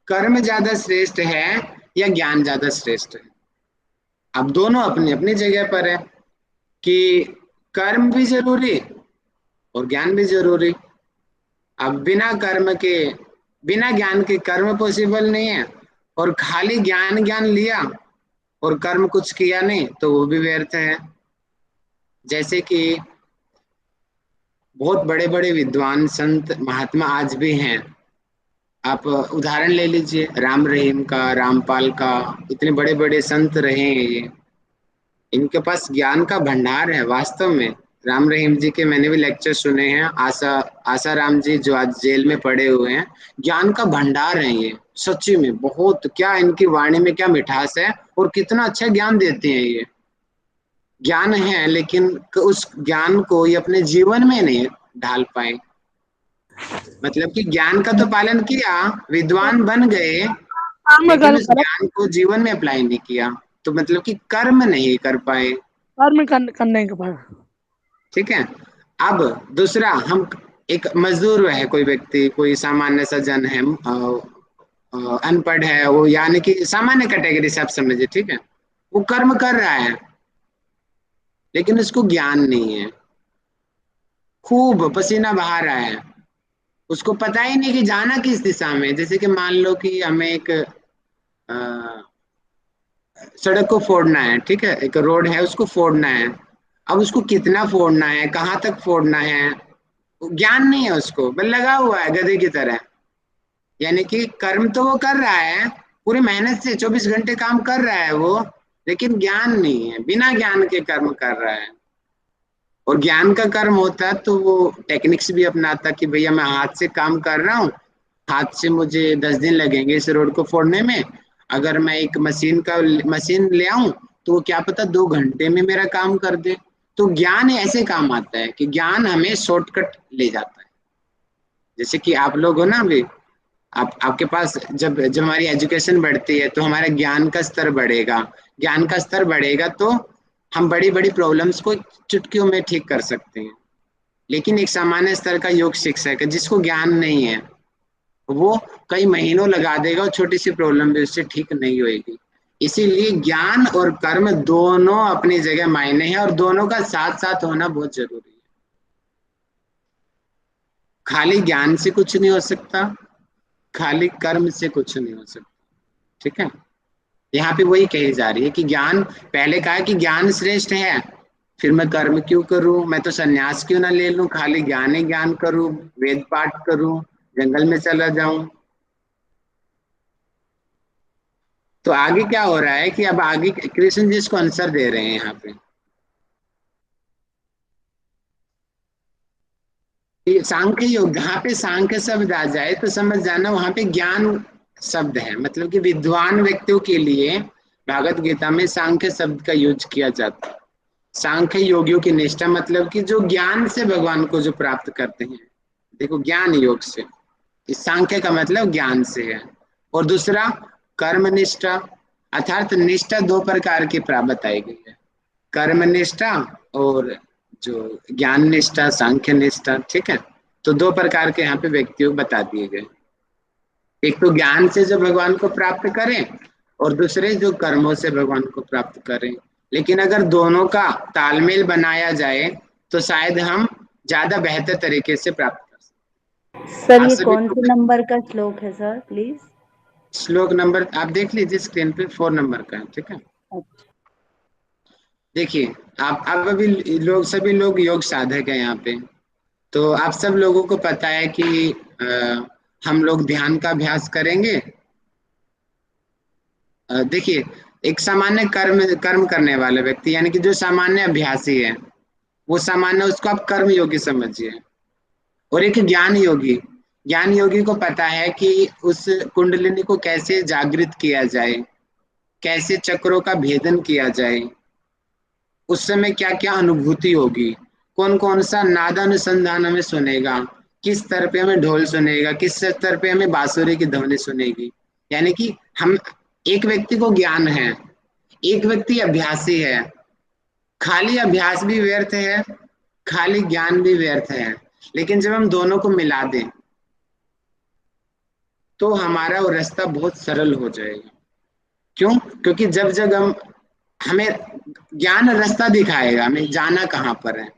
Speaker 2: कर्म ज्यादा श्रेष्ठ है या ज्ञान ज्यादा श्रेष्ठ है। अब दोनों अपनी अपनी जगह पर है कि कर्म भी जरूरी और ज्ञान भी जरूरी। अब बिना कर्म के, बिना ज्ञान के कर्म पॉसिबल नहीं है, और खाली ज्ञान ज्ञान लिया और कर्म कुछ किया नहीं तो वो भी व्यर्थ है। जैसे कि बहुत बड़े बड़े विद्वान संत महात्मा आज भी हैं। आप उदाहरण ले लीजिए राम रहीम का, रामपाल का, इतने बड़े बड़े संत रहे हैं ये, इनके पास ज्ञान का भंडार है वास्तव में। राम रहीम जी के मैंने भी लेक्चर सुने हैं। आसाराम जी जो आज जेल में पड़े हुए हैं, ज्ञान का भंडार है ये, सच्ची में बहुत। क्या इनकी वाणी में क्या मिठास है और कितना अच्छा ज्ञान देते हैं ये। ज्ञान है लेकिन उस ज्ञान को ये अपने जीवन में नहीं ढाल पाए। मतलब कि ज्ञान का तो पालन किया, विद्वान बन गए, लेकिन उस ज्ञान को जीवन में अप्लाई नहीं किया, तो मतलब कि कर्म नहीं कर पाए।
Speaker 9: करने के बाद
Speaker 2: ठीक है। अब दूसरा, हम एक मजदूर है, कोई व्यक्ति, कोई सामान्य सा जन है, अनपढ़ है वो, यानी कि सामान्य कैटेगरी से आप समझिए, ठीक है। वो कर्म कर रहा है लेकिन उसको ज्ञान नहीं है, खूब पसीना बहा रहा है, उसको पता ही नहीं कि जाना किस दिशा में। जैसे कि मान लो कि हमें एक सड़क को फोड़ना है, ठीक है, एक रोड है उसको फोड़ना है। अब उसको कितना फोड़ना है, कहाँ तक फोड़ना है, ज्ञान नहीं है उसको, बस लगा हुआ है गधे की तरह। यानी कि कर्म तो वो कर रहा है, पूरी मेहनत से 24 घंटे काम कर रहा है वो, लेकिन ज्ञान नहीं है, बिना ज्ञान के कर्म कर रहा है। और ज्ञान का कर्म होता तो वो टेक्निक्स भी अपनाता कि भैया मैं हाथ से काम कर रहा हूँ, हाथ से मुझे 10 दिन लगेंगे इस रोड को फोड़ने में। अगर मैं एक मशीन ले आऊं तो वो क्या पता 2 घंटे में मेरा काम कर दे। तो ज्ञान ऐसे काम आता है कि ज्ञान हमें शॉर्टकट ले जाता है। जैसे कि आप लोग हो ना, अभी आपके पास जब हमारी एजुकेशन बढ़ती है तो हमारा ज्ञान का स्तर बढ़ेगा। ज्ञान का स्तर बढ़ेगा तो हम बड़ी बड़ी प्रॉब्लम्स को चुटकियों में ठीक कर सकते हैं। लेकिन एक सामान्य स्तर का योग शिक्षक है जिसको ज्ञान नहीं है, वो कई महीनों लगा देगा और छोटी सी प्रॉब्लम भी उससे ठीक नहीं होगी। इसीलिए ज्ञान और कर्म दोनों अपनी जगह मायने हैं और दोनों का साथ साथ होना बहुत जरूरी है। खाली ज्ञान से कुछ नहीं हो सकता, खाली कर्म से कुछ नहीं हो सकता। ठीक है, यहाँ पे वही कही जा रही है कि ज्ञान, पहले कहा कि ज्ञान श्रेष्ठ है, फिर मैं कर्म क्यों करूं, मैं तो सन्यास क्यों ना ले लूं, खाली ज्ञान ही ज्ञान करूं, वेद पाठ करूं, जंगल में चला जाऊं। तो आगे क्या हो रहा है कि अब आगे कृष्ण जी इसको आंसर दे रहे हैं यहाँ पे। सांख्य योग, जहाँ पे सांख्य शब्द आ जाए तो समझ जाना वहां पे ज्ञान शब्द है। मतलब कि विद्वान व्यक्तियों के लिए भागवत गीता में सांख्य शब्द का यूज किया जाता है। सांख्य योगियों की निष्ठा मतलब कि जो ज्ञान से भगवान को जो प्राप्त करते हैं, देखो ज्ञान योग से, इस सांख्य का मतलब ज्ञान से है। और दूसरा कर्म निष्ठा, अर्थात निष्ठा 2 प्रकार की बताई गई है, कर्म निष्ठा और जो ज्ञान निष्ठा, सांख्य निष्ठा। ठीक है, तो 2 प्रकार के यहाँ पे व्यक्तियों बता दिए गए। एक तो ज्ञान से जो भगवान को प्राप्त करें और दूसरे जो कर्मों से भगवान को प्राप्त करें। लेकिन अगर दोनों का तालमेल बनाया जाए तो शायद हम ज्यादा बेहतर तरीके से प्राप्त कर सकते।
Speaker 3: सर ये कौन से नंबर का श्लोक है सर, प्लीज?
Speaker 2: श्लोक नंबर आप देख लीजिए स्क्रीन पे, 4 नंबर का है। ठीक है, देखिए आप अभी लोग, सभी लोग योग साधक है यहाँ पे, तो आप सब लोगों को पता है कि हम लोग ध्यान का अभ्यास करेंगे। देखिए एक सामान्य कर्म करने वाला व्यक्ति, यानी कि जो सामान्य अभ्यासी है, वो सामान्य, उसको आप कर्म योगी समझिए। और एक ज्ञान योगी, ज्ञान योगी को पता है कि उस कुंडलिनी को कैसे जागृत किया जाए, कैसे चक्रों का भेदन किया जाए, उस समय क्या क्या अनुभूति होगी, कौन कौन सा नाद अनुसंधान हमें सुनेगा, किस स्तर पे हमें ढोल सुनेगा, किस स्तर पे हमें बांसुरी की ध्वनि सुनेगी। यानी कि हम, एक व्यक्ति को ज्ञान है, एक व्यक्ति अभ्यासी है। खाली अभ्यास भी व्यर्थ है, खाली ज्ञान भी व्यर्थ है। लेकिन जब हम दोनों को मिला दें तो हमारा वो रास्ता बहुत सरल हो जाएगा। क्यों? क्योंकि जब जब हम हमें ज्ञान रास्ता दिखाएगा हमें जाना कहाँ पर है।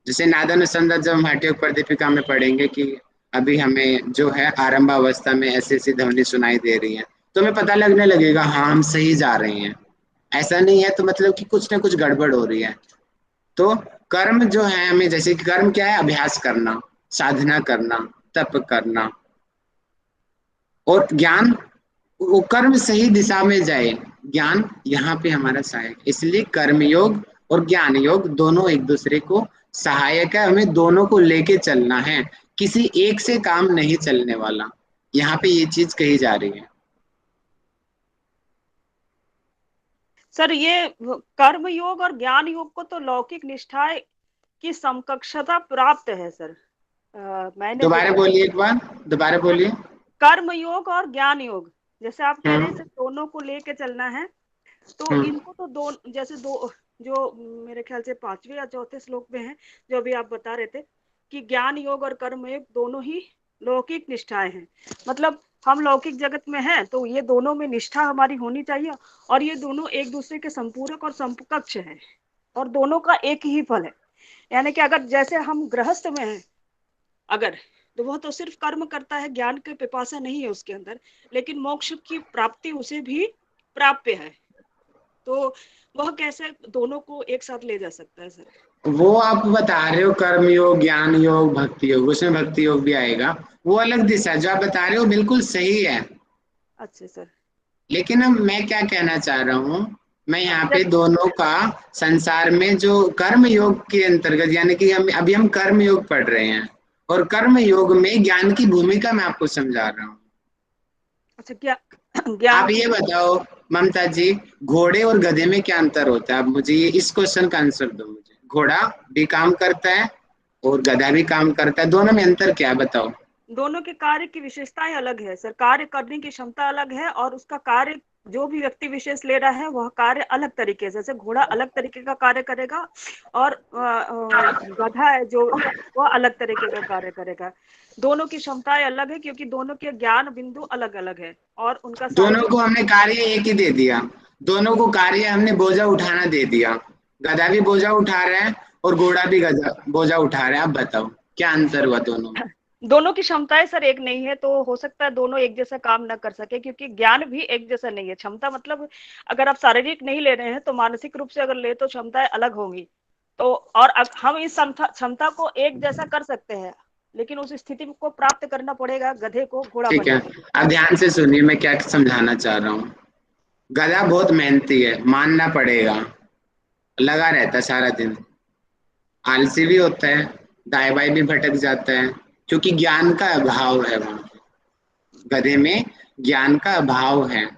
Speaker 2: जैसे नादानुसंधान जब हम हठयोग प्रदीपिका में पढ़ेंगे कि अभी हमें जो है आरंभावस्था में ऐसी ऐसी ध्वनि सुनाई दे रही है, तो हमें पता लगने लगेगा हाँ हम सही जा रहे हैं। ऐसा नहीं है तो मतलब कि कुछ ना कुछ गड़बड़ हो रही है। तो कर्म जो है हमें, जैसे कि कर्म क्या है, अभ्यास करना, साधना करना, तप करना, और ज्ञान वो कर्म सही दिशा में जाए, ज्ञान यहाँ पे हमारा सहायक। इसलिए कर्म योग और ज्ञान योग दोनों एक दूसरे को सहायक है, हमें दोनों को लेके चलना है, किसी एक से काम नहीं चलने वाला। यहाँ पे ये चीज कही जा रही है।
Speaker 6: सर ये कर्म योग और ज्ञान योग को तो लौकिक निष्ठा की समकक्षता प्राप्त है सर। मैंने
Speaker 2: दोबारा बोलिए, एक बार दोबारा बोलिए।
Speaker 6: कर्म योग और ज्ञान योग, जैसे आप कह रहे हैं दोनों को लेके चलना है, तो इनको तो दो, जैसे दो जो मेरे ख्याल से 5वें या 4थे श्लोक में है, जो अभी आप बता रहे थे कि ज्ञान योग और कर्म योग दोनों ही लौकिक निष्ठाएं हैं। मतलब हम लौकिक जगत में हैं तो ये दोनों में निष्ठा हमारी होनी चाहिए, और ये दोनों एक दूसरे के संपूरक और समकक्ष हैं, और दोनों का एक ही फल है। यानी कि अगर जैसे हम गृहस्थ में हैं अगर, तो वह तो सिर्फ कर्म करता है, ज्ञान की पिपासा नहीं है उसके अंदर, लेकिन मोक्ष की प्राप्ति उसे भी प्राप्य है। तो वह कैसे दोनों को एक साथ ले जा सकता है सर?
Speaker 2: वो आप बता रहे हो कर्म योग, ज्ञान योग, भक्ति योग, उसमें भक्ति योग भी आएगा, वो अलग दिशा। जो आप बता रहे हो बिल्कुल सही है।
Speaker 6: अच्छा सर।
Speaker 2: लेकिन अब मैं क्या कहना चाह रहा हूँ, मैं यहाँ पे दोनों का संसार में जो कर्म योग के अंतर्गत, यानी कि हम कर्म योग पढ़ रहे हैं, और कर्म योग में ज्ञान की भूमिका मैं आपको समझा रहा हूँ।
Speaker 6: अच्छा, क्या
Speaker 2: आप ये बताओ ममता जी, घोड़े और गधे में क्या अंतर होता है? आप मुझे इस क्वेश्चन का आंसर दो मुझे। घोड़ा भी काम करता है और गधा भी काम करता है, दोनों में अंतर क्या है बताओ?
Speaker 6: दोनों के कार्य की विशेषताएं अलग है सर, कार्य करने की क्षमता अलग है, और उसका कार्य जो भी व्यक्ति विशेष ले रहा है वह कार्य अलग तरीके से, जैसे घोड़ा अलग तरीके का कार्य करेगा, और गधा है जो वह अलग तरीके का कार्य करेगा। दोनों की क्षमताएं अलग है, क्योंकि दोनों के ज्ञान बिंदु अलग अलग है, और उनका
Speaker 2: दोनों को हमने कार्य एक ही दे दिया। दोनों को कार्य हमने बोझा उठाना दे दिया। गधा भी बोझा उठा रहा है और घोड़ा भी बोझा उठा रहा है। आप बताओ क्या अंतर हुआ दोनों में?
Speaker 6: दोनों की क्षमताएं सर एक नहीं है, तो हो सकता है दोनों एक जैसा काम न कर सके, क्योंकि ज्ञान भी एक जैसा नहीं है। क्षमता मतलब अगर आप शारीरिक नहीं ले रहे हैं तो मानसिक रूप से अगर ले तो क्षमताएं अलग होंगी। तो और हम इस क्षमता को एक जैसा कर सकते हैं, लेकिन उस स्थिति को प्राप्त करना पड़ेगा गधे को घोड़ा
Speaker 2: ठीक है, अब ध्यान से सुनिए मैं क्या समझाना चाह रहा हूँ। गधा बहुत मेहनती है, मानना पड़ेगा, लगा रहता है सारा दिन, आलसी भी होता है, दाएं बाएं भी भटक जाता है, क्योंकि ज्ञान का अभाव है। वहां गधे में ज्ञान का अभाव है,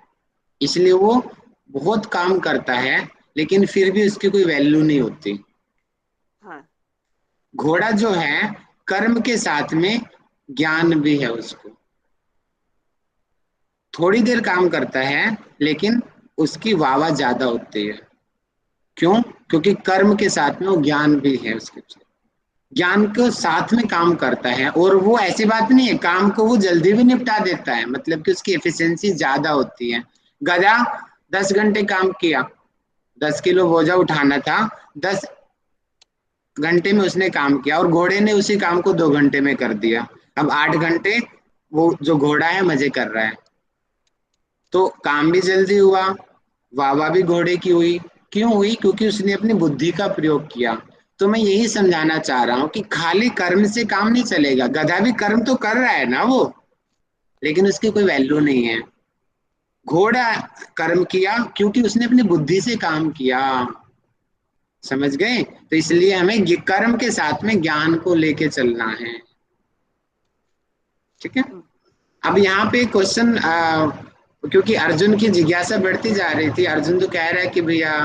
Speaker 2: इसलिए वो बहुत काम करता है लेकिन फिर भी उसकी कोई वैल्यू नहीं होती।
Speaker 6: हाँ।
Speaker 2: घोड़ा जो है कर्म के साथ में ज्ञान भी है, उसको थोड़ी देर काम करता है लेकिन उसकी वाहवा ज्यादा होती है। क्यों? क्योंकि कर्म के साथ में वो ज्ञान भी है, उसके ज्ञान को साथ में काम करता है। और वो ऐसी बात नहीं है, काम को वो जल्दी भी निपटा देता है, मतलब कि उसकी एफिशिएंसी ज्यादा होती है। गधा 10 घंटे काम किया, 10 किलो बोझा उठाना था, 10 घंटे में उसने काम किया, और घोड़े ने उसी काम को 2 घंटे में कर दिया। अब 8 घंटे वो जो घोड़ा है मजे कर रहा है, तो काम भी जल्दी हुआ, वाह भी घोड़े की हुई। क्यों हुई? क्योंकि उसने अपनी बुद्धि का प्रयोग किया। तो मैं यही समझाना चाह रहा हूँ कि खाली कर्म से काम नहीं चलेगा। गधा भी कर्म तो कर रहा है ना वो, लेकिन उसकी कोई वैल्यू नहीं है। घोड़ा कर्म किया क्योंकि उसने अपनी बुद्धि से काम किया, समझ गए? तो इसलिए हमें कर्म के साथ में ज्ञान को लेके चलना है, ठीक है? अब यहाँ पे क्वेश्चन, क्योंकि अर्जुन की जिज्ञासा बढ़ती जा रही थी, अर्जुन तो कह रहा है कि भैया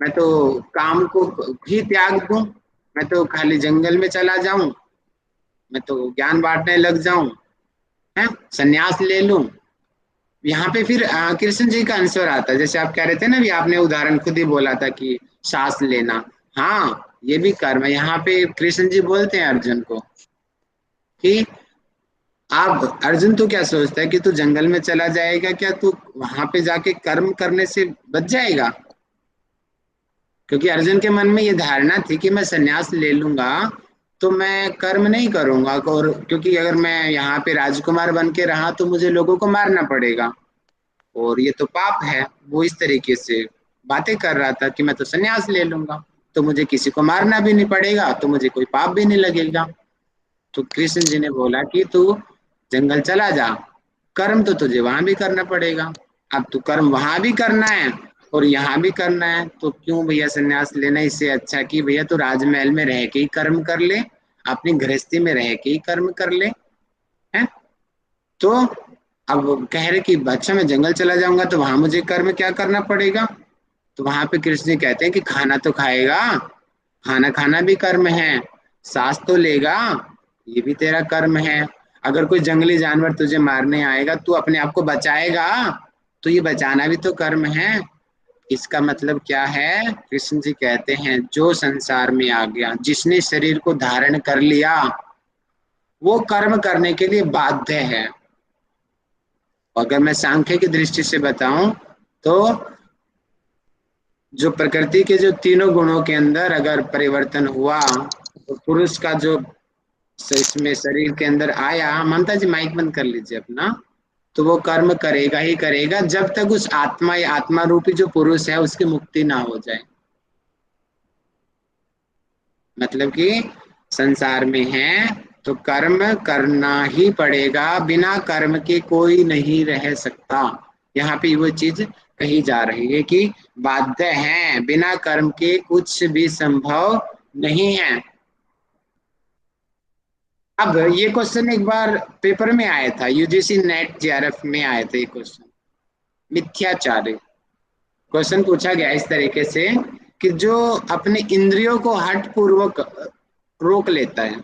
Speaker 2: मैं तो काम को ही त्याग दूं, मैं तो खाली जंगल में चला जाऊं, मैं तो ज्ञान बांटने लग जाऊं, है संन्यास ले लूं। यहाँ पे फिर कृष्ण जी का आंसर आता है, जैसे आप कह रहे थे ना, भी आपने उदाहरण खुद ही बोला था कि सांस लेना, हाँ ये भी कर्म है। यहाँ पे कृष्ण जी बोलते हैं अर्जुन को कि अब अर्जुन तो क्या सोचता है कि तू जंगल में चला जाएगा, क्या तू वहां पे जाके कर्म करने से बच जाएगा? क्योंकि अर्जुन के मन में ये धारणा थी कि मैं संन्यास ले लूंगा तो मैं कर्म नहीं करूंगा, और क्योंकि अगर मैं यहाँ पे राजकुमार बन के रहा तो मुझे लोगों को मारना पड़ेगा और ये तो पाप है। वो इस तरीके से बातें कर रहा था कि मैं तो संन्यास ले लूंगा तो मुझे किसी को मारना भी नहीं पड़ेगा, तो मुझे कोई पाप भी नहीं लगेगा। तो कृष्ण जी ने बोला कि तू जंगल चला जा, कर्म तो तुझे वहां भी करना पड़ेगा। अब तू कर्म वहां भी करना है और यहाँ भी करना है, तो क्यों भैया संन्यास लेना? इससे अच्छा कि भैया तू राजमहल में रह के ही कर्म कर ले, अपनी गृहस्थी में रह के ही कर्म कर ले, है? तो अब कह रहे कि अच्छा मैं जंगल चला जाऊंगा तो वहां मुझे कर्म क्या करना पड़ेगा? तो वहां पे कृष्ण जी कहते हैं कि खाना तो खाएगा, खाना खाना भी कर्म है, सांस तो लेगा, ये भी तेरा कर्म है। अगर कोई जंगली जानवर तुझे मारने आएगा, तू अपने आप को बचाएगा, तो ये बचाना भी तो कर्म है। इसका मतलब क्या है? कृष्ण जी कहते हैं जो संसार में आ गया, जिसने शरीर को धारण कर लिया, वो कर्म करने के लिए बाध्य है। अगर मैं सांख्य की दृष्टि से बताऊं तो जो प्रकृति के जो तीनों गुणों के अंदर अगर परिवर्तन हुआ तो पुरुष का जो इसमें शरीर के अंदर आया, ममता जी माइक बंद कर लीजिए अपना, तो वो कर्म करेगा ही करेगा जब तक उस आत्मा या आत्मा रूपी जो पुरुष है उसकी मुक्ति ना हो जाए। मतलब कि संसार में है तो कर्म करना ही पड़ेगा, बिना कर्म के कोई नहीं रह सकता। यहाँ पे वो चीज कही जा रही है कि बाध्य है, बिना कर्म के कुछ भी संभव नहीं है। अब ये क्वेश्चन एक बार पेपर में आया था, यूजीसी नेट जेआरएफ में आया था ये क्वेश्चन, मिथ्याचार्य। क्वेश्चन पूछा गया इस तरीके से कि जो अपने इंद्रियों को हठ पूर्वक रोक लेता है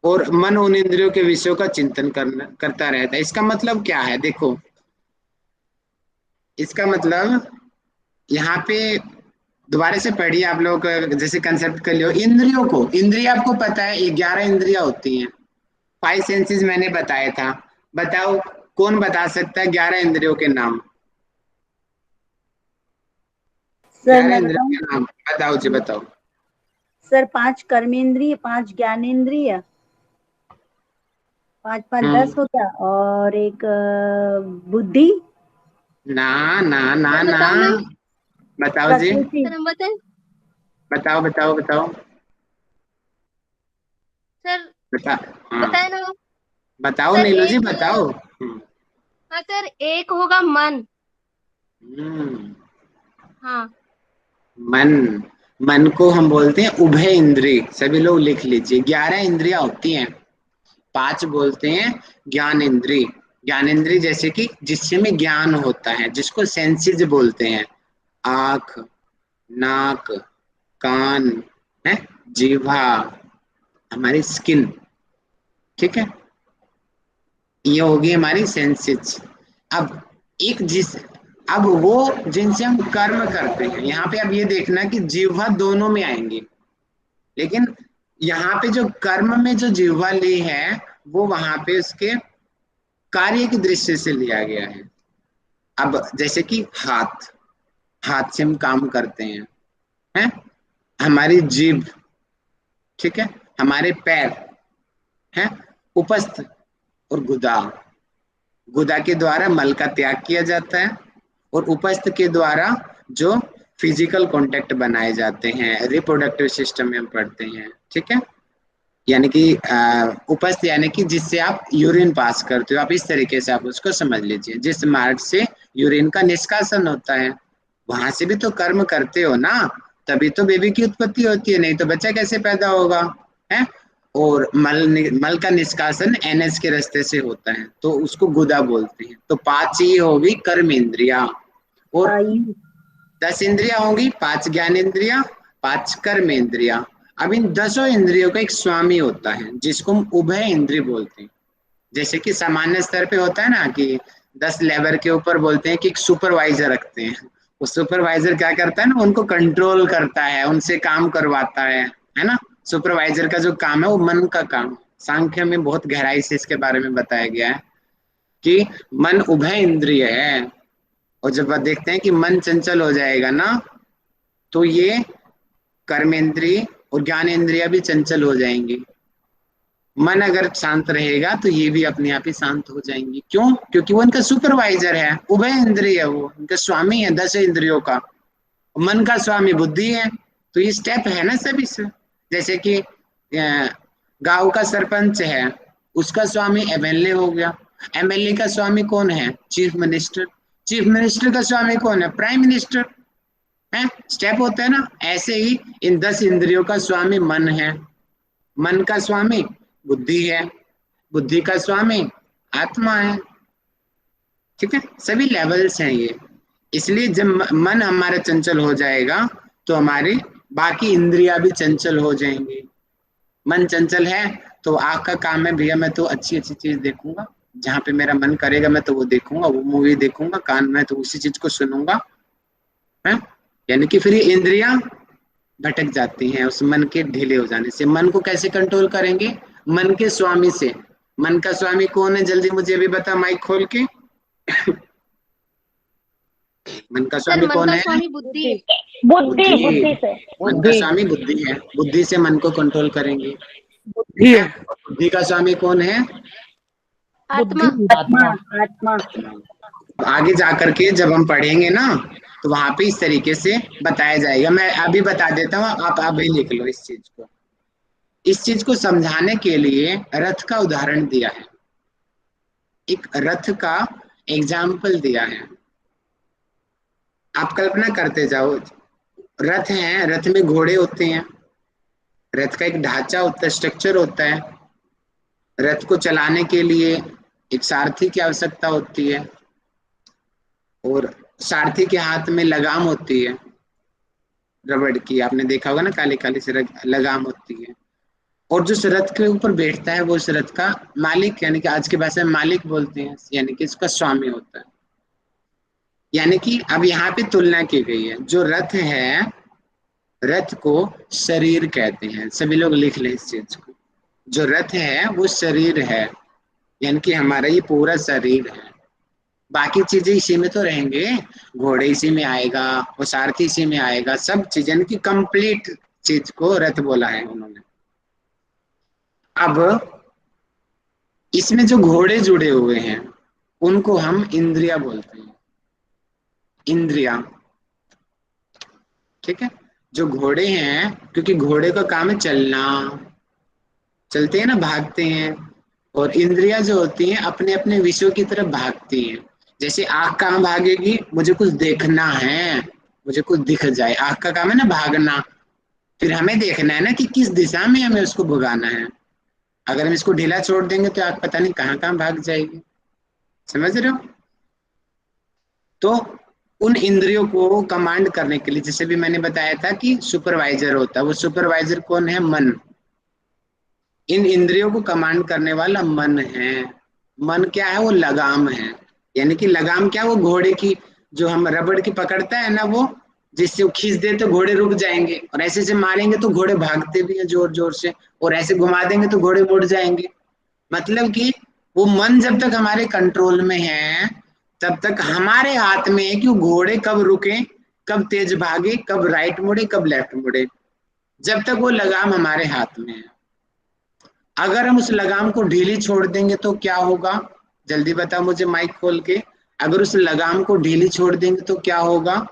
Speaker 2: और मन उन इंद्रियों के विषयों का चिंतन करता रहता है, इसका मतलब क्या है? देखो, इसका मतलब यहाँ पे दोबारा से पढ़िए आप लोग, जैसे कंसेप्ट कर लियो। इंद्रियों को, इंद्रिय आपको पता है 11 इंद्रियां होती हैं, 5 सेंसेस मैंने बताया था। बताओ कौन बता सकता है 11 इंद्रियों के नाम?
Speaker 3: सर
Speaker 2: 11
Speaker 3: मैं
Speaker 2: इंद्रियों
Speaker 3: बताऊं?
Speaker 2: के नाम बताओ जी, बताओ।
Speaker 3: सर 5 कर्मेंद्रिय, 5 ज्ञानेंद्रिय, 5 5 10 हो गया, और एक बुद्धि।
Speaker 2: ना ना ना
Speaker 7: सर
Speaker 2: ना,
Speaker 7: बताऊं मैं?
Speaker 2: बताओ जी,
Speaker 3: प्रकृति।
Speaker 7: सर हम बताएं?
Speaker 2: बताओ बताओ बताओ
Speaker 7: सर
Speaker 2: बता। हाँ
Speaker 7: बताए ना?
Speaker 2: बताओ
Speaker 7: सर
Speaker 2: नीलू जी,
Speaker 7: एक,
Speaker 2: बताओ।
Speaker 7: हाँ सर, एक होगा मन।
Speaker 2: हम्म,
Speaker 7: हाँ।
Speaker 2: मन, मन को हम बोलते हैं उभय इंद्रिय, सभी लोग लिख लीजिए। 11 इंद्रियां होती हैं, 5 बोलते हैं ज्ञान इंद्रिय। ज्ञान इंद्रिय जैसे कि जिससे में ज्ञान होता है, जिसको सेंसेस बोलते हैं, आंख, नाक, कान, है, जीवा, हमारी स्किन, ठीक है, ये होगी हमारी सेंसेस। अब एक जिस, अब वो जिनसे हम कर्म करते हैं, यहाँ पे अब ये देखना कि जिह्वा दोनों में आएंगे, लेकिन यहाँ पे जो कर्म में जो जिह्वा ली है वो वहां पे उसके कार्य की दृष्टि से लिया गया है। अब जैसे कि हाथ, हाथ से हम काम करते हैं, हमारी जीभ, ठीक है, हमारे पैर, हैं, उपस्थ और गुदा, गुदा के द्वारा मल का त्याग किया जाता है और उपस्थ के द्वारा जो फिजिकल कांटेक्ट बनाए जाते हैं, रिप्रोडक्टिव सिस्टम में हम पढ़ते हैं, ठीक है। यानी कि उपस्थ यानी कि जिससे आप यूरिन पास करते हो, आप इस तरीके से आप उसको समझ लीजिए, जिस मार्ग से यूरिन का निष्कासन होता है, वहां से भी तो कर्म करते हो ना, तभी तो बेबी की उत्पत्ति होती है, नहीं तो बच्चा कैसे पैदा होगा, है। और मल का निष्कासन एनएस के रास्ते से होता है, तो उसको गुदा बोलते हैं। तो 5 ही होगी कर्म इंद्रिया, और
Speaker 3: आयु।
Speaker 2: 10 इंद्रियां होंगी, 5 ज्ञान इंद्रिया, 5 कर्म इंद्रिया। अब इन 10 इंद्रियों का एक स्वामी होता है जिसको हम उभय इंद्रिय बोलते हैं। जैसे कि सामान्य स्तर पे होता है ना कि 10 लेबर के ऊपर बोलते हैं कि एक सुपरवाइजर रखते हैं, वो सुपरवाइजर क्या करता है ना, उनको कंट्रोल करता है, उनसे काम करवाता है ना। सुपरवाइजर का जो काम है वो मन का काम, सांख्य में बहुत गहराई से इसके बारे में बताया गया है कि मन उभय इंद्रिय है, और जब देखते हैं कि मन चंचल हो जाएगा ना, तो ये कर्मेंद्रिय और ज्ञानेंद्रिय भी चंचल हो जाएंगी। मन अगर शांत रहेगा तो ये भी अपने आप ही शांत हो जाएंगी। क्यों? क्योंकि वो उनका सुपरवाइजर है, उभय इंद्रिय है, वो उनका स्वामी है 10 इंद्रियों का। मन का स्वामी बुद्धि है। तो ये स्टेप है ना सभी से। जैसे कि गांव का सरपंच है, उसका स्वामी एमएलए हो गया। एमएलए का स्वामी कौन है? Chief minister. चीफ मिनिस्टर का स्वामी कौन है? प्राइम मिनिस्टर है। स्टेप होता है ना। ऐसे ही इन 10 इंद्रियों का स्वामी मन है। मन का स्वामी बुद्धि है, बुद्धि का स्वामी आत्मा है। ठीक है, सभी लेवल्स हैं ये। इसलिए जब मन हमारा चंचल हो जाएगा तो हमारी बाकी इंद्रियां भी चंचल हो जाएंगी। मन चंचल है तो आँख का काम है, भैया मैं तो अच्छी अच्छी चीज देखूंगा, जहाँ पे मेरा मन करेगा मैं तो वो देखूंगा, वो मूवी देखूंगा। कान में तो उसी चीज को सुनूंगा, है। यानी कि फिर ये इंद्रियां भटक जाती हैं उस मन के ढीले हो जाने से। मन को कैसे कंट्रोल करेंगे? मन के स्वामी से। मन का स्वामी कौन है? जल्दी मुझे अभी बता, माइक खोल के। मन का स्वामी कौन है?
Speaker 7: स्वामी बुद्धि है।
Speaker 5: बुद्धि से।
Speaker 2: मन का स्वामी बुद्धि है। बुद्धि से मन को कंट्रोल करेंगे। बुद्धि का स्वामी कौन है?
Speaker 7: आत्मा।
Speaker 3: आत्मा।
Speaker 2: आगे जाकर के जब हम पढ़ेंगे ना तो वहां पे इस तरीके से बताया जाएगा। मैं अभी बता देता हूँ, आप अभी लिख लो इस चीज को। इस चीज को समझाने के लिए रथ का उदाहरण दिया है, एक रथ का एग्जाम्पल दिया है। आप कल्पना करते जाओ, रथ है, रथ में घोड़े होते हैं, रथ का एक ढांचा होता है, स्ट्रक्चर होता है। रथ को चलाने के लिए एक सारथी की आवश्यकता होती है, और सारथी के हाथ में लगाम होती है रबड़ की। आपने देखा होगा ना, काली काली से लगाम होती है। और जो इस रथ के ऊपर बैठता है वो इस रथ का मालिक, यानी कि आज की भाषा में मालिक बोलते हैं, यानी कि इसका स्वामी होता है। यानी कि अब यहाँ पे तुलना की गई है। जो रथ है, रथ को शरीर कहते हैं। सभी लोग लिख लें इस चीज को। जो रथ है वो शरीर है, यानी कि हमारा ये पूरा शरीर है। बाकी चीजें इसी में तो रहेंगे, घोड़े इसी में आएगा, वो सारथी इसी में आएगा, सब चीजें, यानी कि कंप्लीट चीज को रथ बोला है उन्होंने। अब इसमें जो घोड़े जुड़े हुए हैं उनको हम इंद्रिया बोलते हैं, इंद्रिया। ठीक है, जो घोड़े हैं, क्योंकि घोड़े का काम है चलना, चलते हैं ना, भागते हैं। और इंद्रिया जो होती हैं अपने अपने विषयों की तरफ भागती हैं। जैसे आँख कहाँ भागेगी? मुझे कुछ देखना है, मुझे कुछ दिख जाए, आँख का काम है ना भागना। फिर हमें देखना है ना कि किस दिशा में हमें उसको भगाना है। अगर हम इसको ढीला छोड़ देंगे तो आँख पता नहीं कहाँ कहाँ भाग जाएगी। समझ रहे हो? तो उन इंद्रियों को कमांड करने के लिए, जैसे भी मैंने बताया था कि सुपरवाइजर होता है, वो सुपरवाइजर कौन है? मन। इन इंद्रियों को कमांड करने वाला मन है। मन क्या है? वो लगाम है। यानी कि लगाम क्या? वो घोड़े की, जो हम रबड़ की पकड़ता है ना, वो जिससे वो खींच दे तो घोड़े रुक जाएंगे, और ऐसे से मारेंगे तो घोड़े भागते भी हैं जोर जोर से, और ऐसे घुमा देंगे तो घोड़े मुड़ जाएंगे। मतलब कि वो मन जब तक हमारे कंट्रोल में है तब तक हमारे हाथ में है कि वो घोड़े कब रुके, कब तेज भागे, कब राइट मुड़े, कब लेफ्ट मुड़े, जब तक वो लगाम हमारे हाथ में है। अगर हम उस लगाम को ढीली छोड़ देंगे तो क्या होगा? जल्दी बताओ मुझे माइक खोल के। अगर उस लगाम को ढीली छोड़ देंगे तो क्या होगा?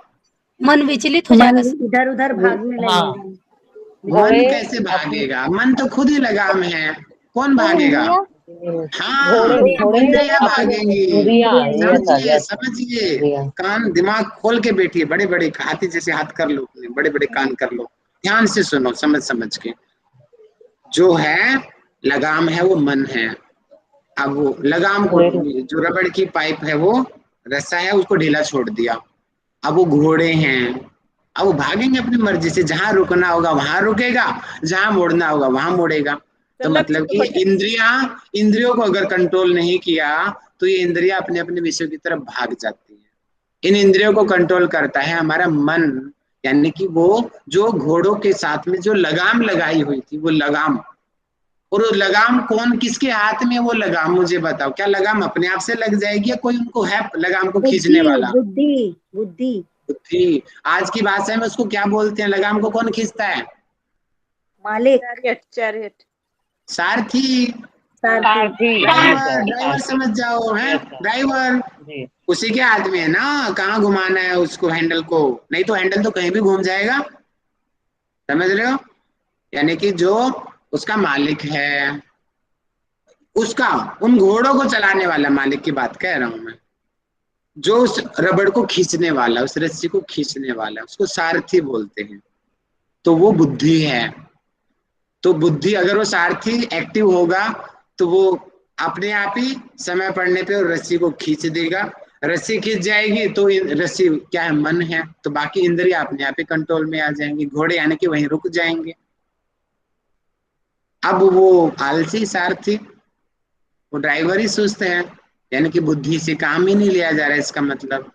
Speaker 8: मन विचलित हो जाएगा,
Speaker 3: इधर उधर भागने लगेगा।
Speaker 2: मन कैसे भागेगा? मन तो खुद ही लगाम है, कौन भागेगा? हाँ, इंद्रियां भागेंगी। समझिए समझिए, कान दिमाग खोल के बैठिए, बड़े बड़े हाथी जैसे हाथ कर लो, बड़े बड़े कान कर लो, ध्यान से सुनो, समझ समझ के। जो है लगाम है वो मन है। अब वो लगाम को, जो रबड़ की पाइप है वो रस्सा है, उसको ढीला छोड़ दिया। अब वो घोड़े हैं, अब वो भागेंगे अपनी मर्जी से, जहां रुकना होगा वहां रुकेगा, जहां मोड़ना होगा वहां मोड़ेगा। तो मतलब कि इंद्रियों को अगर कंट्रोल नहीं किया तो ये इंद्रियां अपने अपने विषयों की तरफ भाग जाती है। इन इंद्रियों को कंट्रोल करता है हमारा मन, यानी कि वो जो घोड़ों के साथ में जो लगाम लगाई हुई थी, वो लगाम और वो लगाम कौन, किसके हाथ में वो लगाम, मुझे बताओ। क्या लगाम अपने आप से लग जाएगी या कोई उनको है लगाम को खींचने
Speaker 3: बुद्धि
Speaker 2: वाला?
Speaker 3: बुद्धि बुद्धि।
Speaker 2: बुद्धि। आज की भाषा में उसको क्या बोलते हैं? लगाम को कौन खींचता है?
Speaker 3: मालिक,
Speaker 6: चैरियट, चैरियट।
Speaker 2: सारथी।
Speaker 3: सारथी।
Speaker 2: ड्राइवर, ड्राइवर समझ जाओ, है ड्राइवर।
Speaker 10: जी
Speaker 2: उसी के हाथ में है ना कहाँ घुमाना है उसको, हैंडल को। नहीं तो हैंडल तो कहीं भी घूम जाएगा, समझ रहे हो? यानी कि जो उसका मालिक है, उसका उन घोड़ों को चलाने वाला मालिक की बात कह रहा हूं मैं। जो उस रबड़ को खींचने वाला, उस रस्सी को खींचने वाला, उसको सारथी बोलते हैं। तो वो बुद्धि है। तो बुद्धि, अगर वो सारथी एक्टिव होगा तो वो अपने आप ही समय पड़ने पे रस्सी को खींच देगा। रस्सी खींच जाएगी तो रस्सी क्या है? मन है। तो बाकी इंद्रियां अपने आप ही कंट्रोल में आ जाएंगी, घोड़े यानी कि वहीं रुक जाएंगे। अब वो आलसी सारथी, वो ड्राइवर ही सुस्त है, यानी कि बुद्धि से काम ही नहीं लिया जा रहा है, इसका मतलब।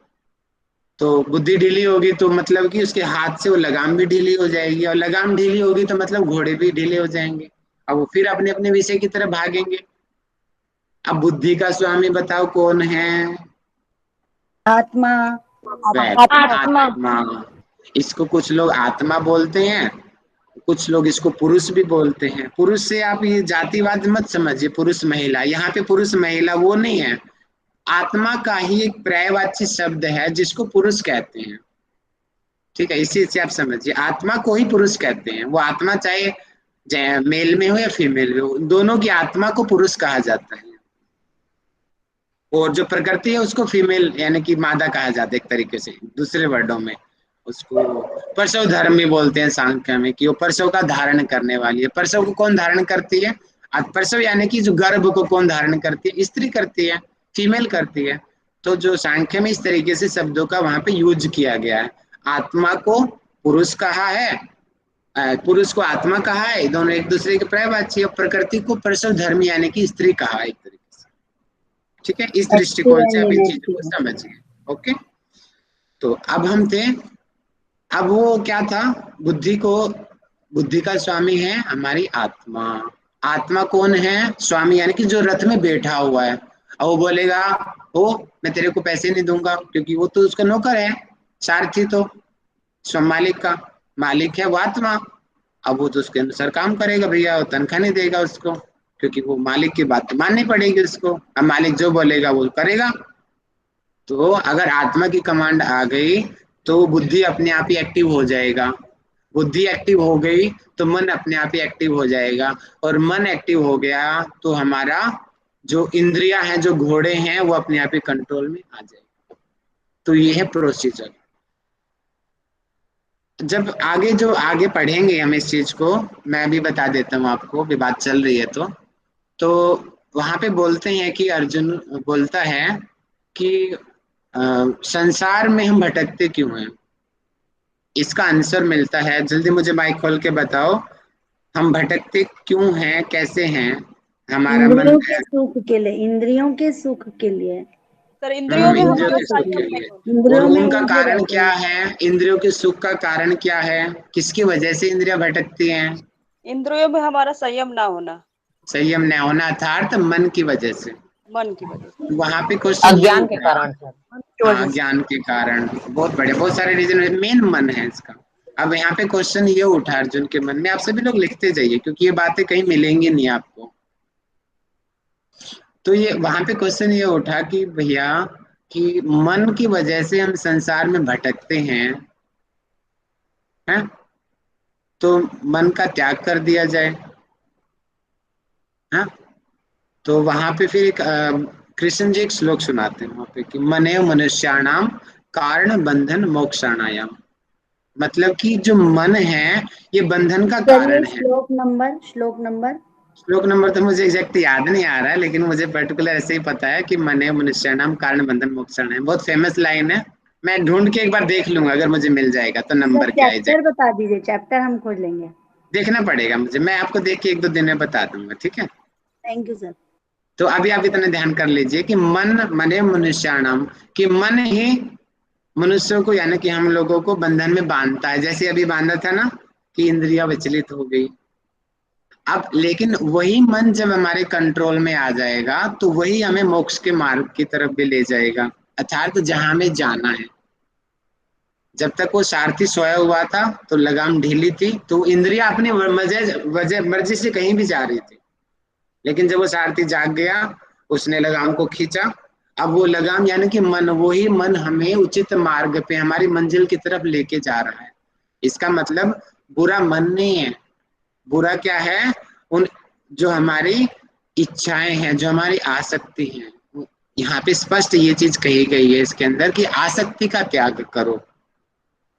Speaker 2: तो बुद्धि ढीली होगी तो मतलब कि उसके हाथ से वो लगाम भी ढीली हो जाएगी, और लगाम ढीली होगी तो मतलब घोड़े भी ढीले हो जाएंगे। अब वो फिर अपने अपने विषय की तरफ भागेंगे। अब बुद्धि का स्वामी बताओ कौन है?
Speaker 3: आत्मा।
Speaker 5: आत्मा।
Speaker 2: आत्मा। इसको कुछ लोग आत्मा बोलते हैं, कुछ लोग इसको पुरुष भी बोलते हैं। पुरुष से आप ये जातिवाद मत समझिए, पुरुष महिला, यहाँ पे पुरुष महिला वो नहीं है। आत्मा का ही एक पर्यायवाची शब्द है जिसको पुरुष कहते हैं, ठीक है? इसी से आप समझिए, आत्मा को ही पुरुष कहते हैं। वो आत्मा चाहे मेल में हो या फीमेल में हो, दोनों की आत्मा को पुरुष कहा जाता है। और जो प्रकृति है उसको फीमेल यानी कि मादा कहा जाता है एक तरीके से, दूसरे वर्डों में उसको परसव धर्मी बोलते हैं सांख्य में, कि वो परसव का धारण करने वाली है। परसव को कौन धारण करती है? परसव यानी कि जो गर्भ को कौन धारण करती है? स्त्री करती है, फीमेल करती है। तो जो सांख्य में इस तरीके से शब्दों का वहां पे यूज किया गया है। आत्मा को पुरुष कहा है, पुरुष को आत्मा कहा है, दोनों एक दूसरे के पर्यायवाची। और प्रकृति को परसव धर्मी यानी कि स्त्री कहा है एक तरीके से, ठीक है? इस दृष्टिकोण से आप इन चीजों को समझिए। ओके, तो अब हम थे, अब वो क्या था? बुद्धि का स्वामी है हमारी आत्मा। आत्मा कौन है? स्वामी यानी कि जो रथ में बैठा हुआ है। और वो बोलेगा, ओ मैं तेरे को पैसे नहीं दूंगा, क्योंकि वो तो उसका नौकर है। सारथी तो मालिक का मालिक है वो आत्मा। अब वो तो उसके अनुसार काम करेगा भैया, वो तनख्वाह नहीं देगा उसको, क्योंकि वो मालिक की बात माननी पड़ेगी उसको। अब मालिक जो बोलेगा वो करेगा। तो अगर आत्मा की कमांड आ गई तो बुद्धि अपने आप ही एक्टिव हो जाएगा। बुद्धि एक्टिव हो गई तो मन अपने आप ही एक्टिव हो जाएगा, और मन एक्टिव हो गया तो हमारा जो इंद्रियां हैं, जो घोड़े हैं, वो अपने आप ही कंट्रोल में आ जाएगा। तो ये है प्रोसीजर। जब जो आगे पढ़ेंगे हम इस चीज को, मैं भी बता देता हूँ आपको, भी बात चल रही है तो वहां पे बोलते हैं कि अर्जुन बोलता है कि संसार में हम भटकते क्यों हैं? इसका आंसर मिलता है, जल्दी मुझे माइक खोल के बताओ, हम भटकते क्यों हैं, कैसे हैं? हमारा मन
Speaker 3: इंद्रियों के सुख के लिए, इंद्रियों के सुख के लिए।
Speaker 6: सर इंद्रियों में
Speaker 2: इंद्रियों
Speaker 6: हमारा
Speaker 2: के सुख के
Speaker 6: संयम
Speaker 2: लिए।
Speaker 6: नहीं होता।
Speaker 2: और
Speaker 3: इंद्रियों में
Speaker 2: उनका
Speaker 3: इंद्रिय
Speaker 2: कारण
Speaker 3: रहते
Speaker 2: क्या
Speaker 3: हैं।
Speaker 2: है? इंद्रियों के सुख का कारण क्या है? किसकी वजह से इंद्रियां भटकती हैं?
Speaker 6: इंद्रियों में हमारा संयम ना होना,
Speaker 2: संयम न होना, अर्थात मन की वजह से।
Speaker 6: मन की वजह से।
Speaker 2: वहां पे क्वेश्चन ये
Speaker 10: अज्ञान के
Speaker 2: उठा,
Speaker 10: कारण सर।
Speaker 2: हाँ ज्ञान के कारण, बहुत बड़े, बहुत सारे रीजन, मेन मन है इसका। अब यहाँ पे क्वेश्चन ये उठा अर्जुन के मन में, आप सभी लोग लिखते जाइए क्योंकि ये बातें कहीं मिलेंगी नहीं आपको। तो ये वहां पे क्वेश्चन ये उठा कि भैया, कि मन की वजह से हम संसार में भटकते हैं, तो मन का त्याग कर दिया जाए। हाँ, तो वहां पे फिर एक कृष्ण जी एक श्लोक सुनाते हैं वहां पे कि मनेव मनुष्याणाम कारण बंधन मोक्षाणायाम। मतलब कि जो मन है ये बंधन का कारण है। श्लोक नंबर तो मुझे एग्जैक्ट याद नहीं आ रहा है, लेकिन मुझे पर्टिकुलर ऐसे ही पता है कि मनेव मनुष्याणाम कारण बंधन मोक्षाणायाम, बहुत फेमस लाइन है। मैं ढूंढ के एक बार देख लूंगा, अगर मुझे मिल जाएगा तो नंबर क्या है
Speaker 3: चैप्टर बता दीजिए, चैप्टर हम खोज लेंगे।
Speaker 2: देखना पड़ेगा मुझे, मैं आपको देख के एक दो दिन में बता दूंगा, ठीक है?
Speaker 3: Thank you sir.
Speaker 2: तो अभी आप इतना ध्यान कर लीजिए कि मन मने मनुष्याणाम, कि मन ही मनुष्यों को यानी कि हम लोगों को बंधन में बांधता है। जैसे अभी बांधा था ना कि इंद्रियां विचलित हो गई। अब लेकिन वही मन जब हमारे कंट्रोल में आ जाएगा तो वही हमें मोक्ष के मार्ग की तरफ भी ले जाएगा, अर्थात जहां हमें जाना है। जब तक वो सारथी सोया हुआ था तो लगाम ढीली थी, तो इंद्रिया अपनी मर्जी से कहीं भी जा रही थी, लेकिन जब वो सारथी जाग गया उसने लगाम को खींचा। अब वो लगाम यानी कि मन, वही मन हमें उचित मार्ग पे हमारी मंजिल की तरफ लेके जा रहा है। इसका मतलब बुरा मन नहीं है, बुरा क्या है, उन जो हमारी इच्छाएं हैं, जो हमारी आसक्ति है। यहाँ पे स्पष्ट ये चीज कही गई है इसके अंदर कि आसक्ति का त्याग करो,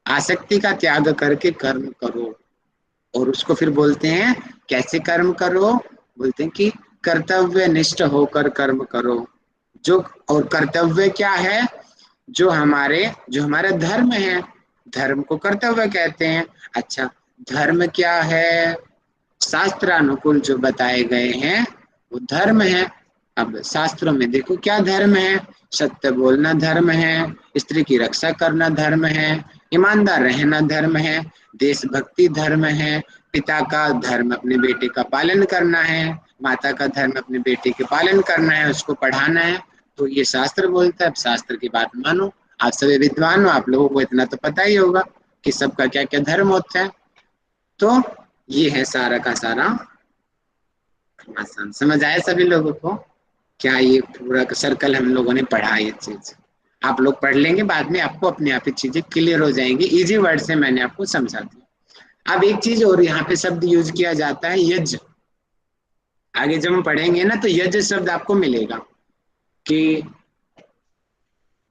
Speaker 2: आसक्ति का त्याग करके कर्म करो। और उसको फिर बोलते हैं कैसे कर्म करो, बोलते हैं कि कर्तव्य निष्ठ होकर कर्म करो। जो और कर्तव्य क्या है, जो हमारा धर्म है, धर्म को कर्तव्य कहते हैं। अच्छा, धर्म क्या है, शास्त्रानुकूल जो बताए गए हैं वो धर्म है। अब शास्त्रों में देखो क्या धर्म है, सत्य बोलना धर्म है, स्त्री की रक्षा करना धर्म है, ईमानदार रहना धर्म है, देशभक्ति धर्म है, पिता का धर्म अपने बेटे का पालन करना है, माता का धर्म अपने बेटे के पालन करना है, उसको पढ़ाना है। तो ये शास्त्र बोलता है। अब शास्त्र की बात मानो, आप सभी विद्वान हो, आप लोगों को इतना तो पता ही होगा कि सबका क्या क्या धर्म होता है। तो ये है सारा का सारा। समझ आया सभी लोगों को? क्या ये पूरा सर्कल हम लोगों ने पढ़ा, ये चीज आप लोग पढ़ लेंगे, बाद में आपको अपने आप ही चीजें क्लियर हो जाएंगी। इजी वर्ड से मैंने आपको समझा दिया। अब एक चीज और यहाँ पे शब्द यूज किया जाता है, यज्ञ। आगे जब हम पढ़ेंगे ना तो यज्ञ शब्द आपको मिलेगा कि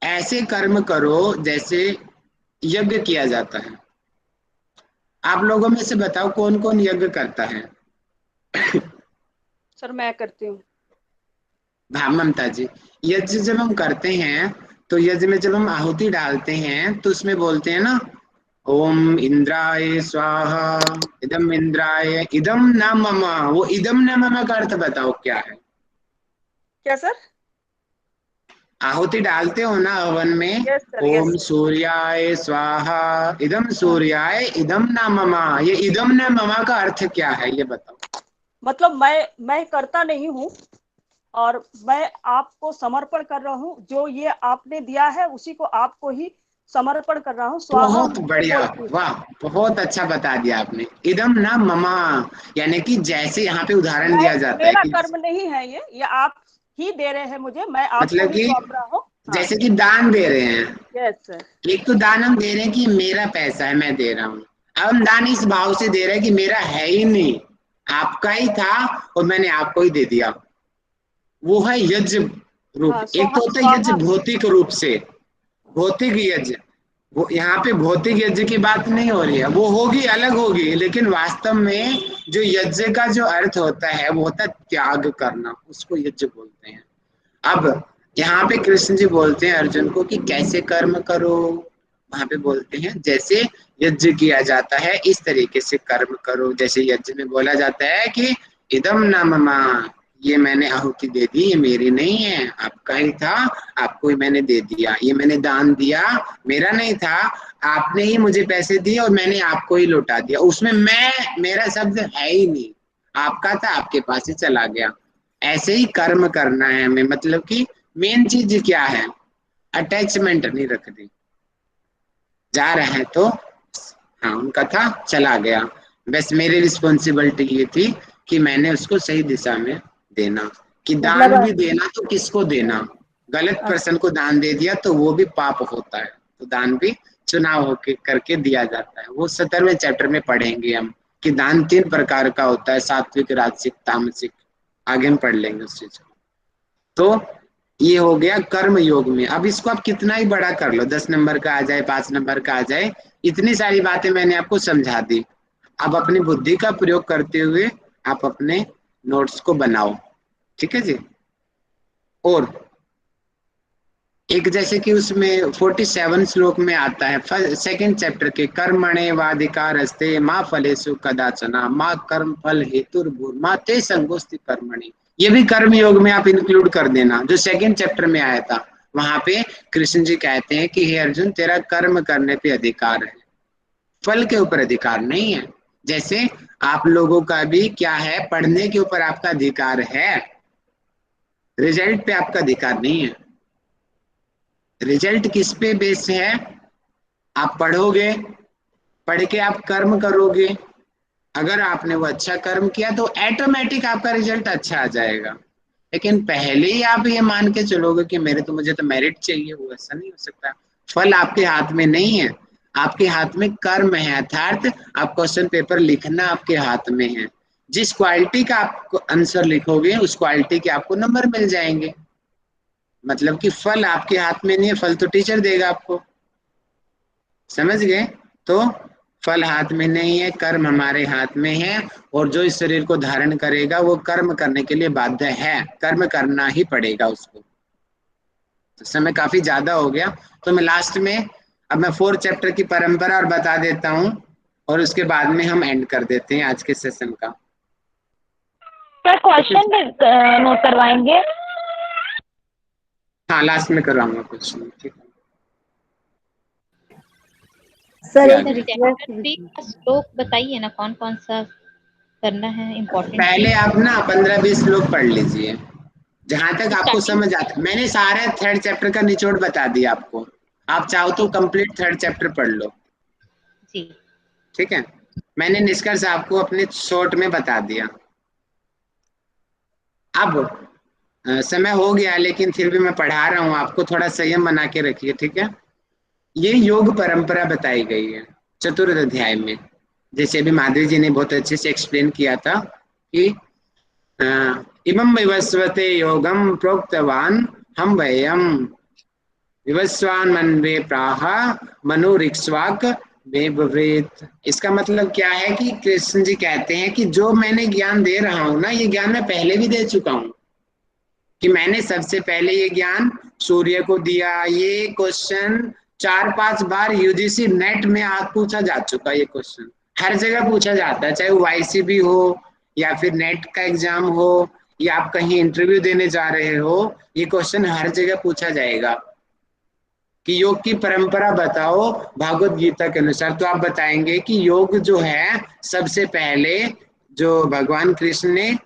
Speaker 2: ऐसे कर्म करो जैसे यज्ञ किया जाता है। आप लोगों में से बताओ कौन कौन यज्ञ करता है?
Speaker 6: सर मैं करती हूँ।
Speaker 2: हाँ ममता जी, यज्ञ जब हम करते हैं तो यज्ञ में जब हम आहुति डालते हैं तो उसमें बोलते हैं ना, ओम इंद्राय स्वाहा, इदम इंद्राय, इदम न मम। वो इदम न मम का अर्थ बताओ क्या है?
Speaker 6: क्या सर?
Speaker 2: आहुति डालते हो ना हवन में,
Speaker 6: यस सर,
Speaker 2: ओम
Speaker 6: यस।
Speaker 2: सूर्याय स्वाहा, इदम सूर्याय, इदम न मम। ये इदम न मम का अर्थ क्या है ये बताओ?
Speaker 6: मतलब मैं करता नहीं हूँ और मैं आपको समर्पण कर रहा हूँ, जो ये आपने दिया है उसी को आपको ही समर्पण कर रहा हूँ।
Speaker 2: बहुत बढ़िया, वाह, बहुत अच्छा बता दिया आपने। इदम न ममा, यानी कि जैसे यहाँ पे उदाहरण दिया जाता है
Speaker 6: मेरा
Speaker 2: कि
Speaker 6: कर्म नहीं है, ये आप ही दे रहे हैं मुझे, मैं आपको
Speaker 2: मतलब
Speaker 6: ही
Speaker 2: कि
Speaker 6: सौंप रहा हूँ।
Speaker 2: जैसे कि दान दे रहे हैं।
Speaker 6: Yes sir.
Speaker 2: एक तो दान हम दे रहे हैं कि मेरा पैसा है, मैं दे रहा हूँ। अब हम दान इस भाव से दे रहे हैं कि मेरा है ही नहीं, आपका ही था और मैंने आपको ही दे दिया। वो है यज्ञ रूप। एक तो होता है यज्ञ भौतिक रूप से, भौतिक यज्ञ। वो यहाँ पे भौतिक यज्ञ की बात नहीं हो रही है, वो होगी, अलग होगी, लेकिन वास्तव में जो यज्ञ का जो अर्थ होता है वो होता है त्याग करना, उसको यज्ञ बोलते हैं। अब यहाँ पे कृष्ण जी बोलते हैं अर्जुन को कि कैसे कर्म करो। वहां पे बोलते हैं जैसे यज्ञ किया जाता है इस तरीके से कर्म करो। जैसे यज्ञ में बोला जाता है कि इदम न ममा, ये मैंने आहुति दे दी, ये मेरी नहीं है, आपका ही था, आपको ही मैंने दे दिया। ये मैंने दान दिया, मेरा नहीं था, आपने ही मुझे पैसे दिए और मैंने आपको ही लौटा दिया। उसमें मेरा शब्द है ही नहीं, आपका था, आपके पास ही चला गया। ऐसे ही कर्म करना है हमें। मतलब कि मेन चीज क्या है, अटैचमेंट नहीं रखनी। जा रहा है तो हाँ, उनका था, चला गया, बस मेरी रिस्पॉन्सिबिलिटी ये थी कि मैंने उसको सही दिशा में देना। कि दान भी देना तो किसको देना, गलत पर्सन को दान दे दिया तो वो भी पाप होता है। तो दान भी चुनाव होके करके दिया जाता है। वो 17वें चैप्टर में पढ़ेंगे हम कि दान 3 प्रकार का होता है, सात्विक, राजसिक, तामसिक। आगे हम पढ़ लेंगे उस चीज को। तो ये हो गया कर्म योग में। अब इसको आप कितना ही बड़ा कर लो, 10 नंबर का आ जाए, 5 नंबर का आ जाए, इतनी सारी बातें मैंने आपको समझा दी। अब अपनी बुद्धि का प्रयोग करते हुए आप अपने नोट्स को बनाओ, ठीक है जी। और एक जैसे कि उसमें 47 श्लोक में आता है 2nd चैप्टर के, कर्मणे वाधिकारस्ते माँ फलेषु कदाचना माँ कर्म फल हेतुर्भूर्मा ते संगोस्ति कर्मणि। ये भी कर्म योग में आप इंक्लूड कर देना, जो 2nd चैप्टर में आया था। वहां पे कृष्ण जी कहते हैं कि हे अर्जुन, तेरा कर्म करने पे अधिकार है, फल के ऊपर अधिकार नहीं है। जैसे आप लोगों का भी क्या है, पढ़ने के ऊपर आपका अधिकार है, रिजल्ट पे आपका अधिकार नहीं है। रिजल्ट किस पे बेस है? आप पढ़ोगे, पढ़ के आप कर्म करोगे, अगर आपने वो अच्छा कर्म किया तो ऑटोमेटिक आपका रिजल्ट अच्छा आ जाएगा। लेकिन पहले ही आप ये मान के चलोगे कि मुझे तो मेरिट चाहिए, वो ऐसा नहीं हो सकता। फल आपके हाथ में नहीं है, आपके हाथ में कर्म है, अर्थात आप क्वेश्चन पेपर लिखना आपके हाथ में है। जिस क्वालिटी का आप आंसर लिखोगे उस क्वालिटी के आपको नंबर मिल जाएंगे। मतलब कि फल आपके हाथ में नहीं है, फल तो टीचर देगा आपको, समझ गए? तो फल हाथ में नहीं है, कर्म हमारे हाथ में है, और जो इस शरीर को धारण करेगा वो कर्म करने के लिए बाध्य है, कर्म करना ही पड़ेगा उसको। तो समय काफी ज्यादा हो गया, तो मैं लास्ट में अब मैं 4 चैप्टर की परंपरा और बता देता हूँ, और उसके बाद में हम एंड कर देते हैं आज के सेशन का।
Speaker 5: सर क्वेश्चन नोट करवाएंगे?
Speaker 2: हाँ, लास्ट में करवाऊंगा क्वेश्चन, ठीक है
Speaker 3: सर
Speaker 2: याद
Speaker 3: एक
Speaker 2: है।
Speaker 10: चैप्टर 3 का श्लोक बताइए ना, कौन कौन सा करना है, इम्पोर्टेंट
Speaker 2: पहले आप ना 15-20 श्लोक पढ़ लीजिए, जहां तक आपको
Speaker 10: स्टार्टिंग।
Speaker 2: समझ आता। मैंने सारे 3rd चैप्टर का निचोड़ बता दिया आपको, आप चाहो तो कंप्लीट 3rd चैप्टर पढ़ लो,
Speaker 10: जी
Speaker 2: ठीक है। मैंने निष्कर्ष आपको अपने शॉर्ट में बता दिया। अब समय हो गया, लेकिन फिर भी मैं पढ़ा रहा हूँ आपको, थोड़ा संयम बना के रखिए, ठीक है। ये योग परंपरा बताई गई है 4th अध्याय में, जैसे अभी माधवी जी ने बहुत अच्छे से एक्सप्लेन किया था कि इमं विवस्वते योगम प्रोक्तवान हम वयम विवस्वान मनवे प्राह मनोरिक्ष्वाक बेब्रीत। इसका मतलब क्या है कि कृष्ण जी कहते हैं कि जो मैंने ज्ञान दे रहा हूं ना, ये ज्ञान मैं पहले भी दे चुका हूं, कि मैंने सबसे पहले ये ज्ञान सूर्य को दिया। ये क्वेश्चन 4-5 बार यूजीसी नेट में पूछा जा चुका है, ये क्वेश्चन हर जगह पूछा जाता है, चाहे वो वाईसीबी हो या फिर नेट का एग्जाम हो या आप कहीं इंटरव्यू देने जा रहे हो, ये क्वेश्चन हर जगह पूछा जाएगा कि योग की परंपरा बताओ भागवत गीता के अनुसार। तो आप बताएंगे कि योग जो है सबसे पहले जो भगवान कृष्ण ने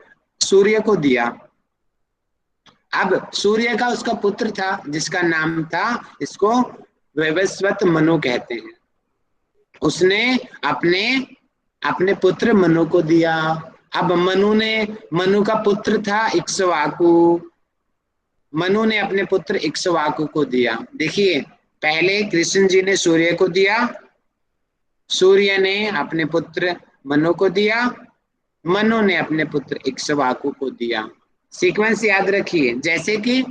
Speaker 2: सूर्य को दिया। अब सूर्य का उसका पुत्र था जिसका नाम था, इसको वैवस्वत मनु कहते हैं, उसने अपने अपने पुत्र मनु को दिया। अब मनु का पुत्र था इक्ष्वाकु, मनु ने अपने पुत्र इक्ष्वाकु को दिया। देखिए, पहले कृष्ण जी ने सूर्य को दिया, सूर्य ने अपने पुत्र मनु को दिया, मनु ने अपने पुत्र इक्ष्वाकु को दिया। सीक्वेंस याद रखिए, जैसे कि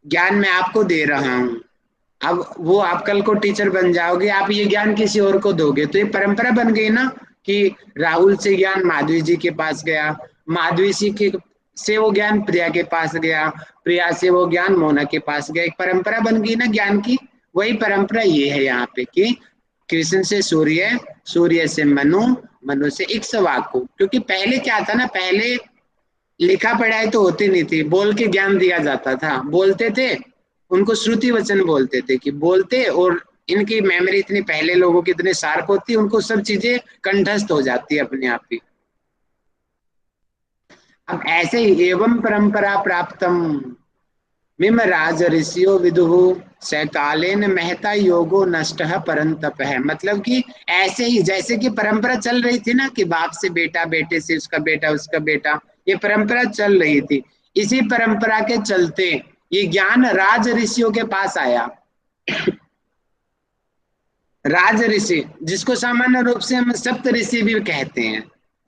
Speaker 2: ज्ञान मैं आपको दे रहा हूं, अब वो आप कल को टीचर बन जाओगे, आप ये ज्ञान किसी और को दोगे, तो ये परंपरा बन गई ना कि राहुल से ज्ञान माधवी जी के पास गया, माधवी जी के से वो ज्ञान प्रिया के पास गया, प्रिया से वो ज्ञान मोना के पास गया, एक परंपरा बन गई ना ज्ञान की। वही परंपरा ये है यहाँ पे कि कृष्ण से सूर्य, सूर्य से मनु, मनु से इक्ष्वाकु। क्योंकि पहले क्या था ना, पहले लिखा पढ़ाई तो होती नहीं थी, बोल के ज्ञान दिया जाता था, बोलते थे, उनको श्रुति वचन बोलते थे कि बोलते, और इनकी मेमोरी इतनी पहले लोगों की इतनी शार्प होती, उनको सब चीजें कंठस्थ हो जाती है अपने आप ही। अब ऐसे ही एवं परंपरा प्राप्तम मिम राज ऋषियो विदुहु सकालेन महता योगो नष्ट परंतप है। मतलब कि ऐसे ही जैसे कि परंपरा चल रही थी ना कि बाप से बेटा, बेटे से उसका बेटा, उसका बेटा, ये परंपरा चल रही थी, इसी परंपरा के चलते ये ज्ञान राज ऋषियों के पास आया। राज ऋषि, जिसको सामान्य रूप से हम सप्त ऋषि भी कहते हैं,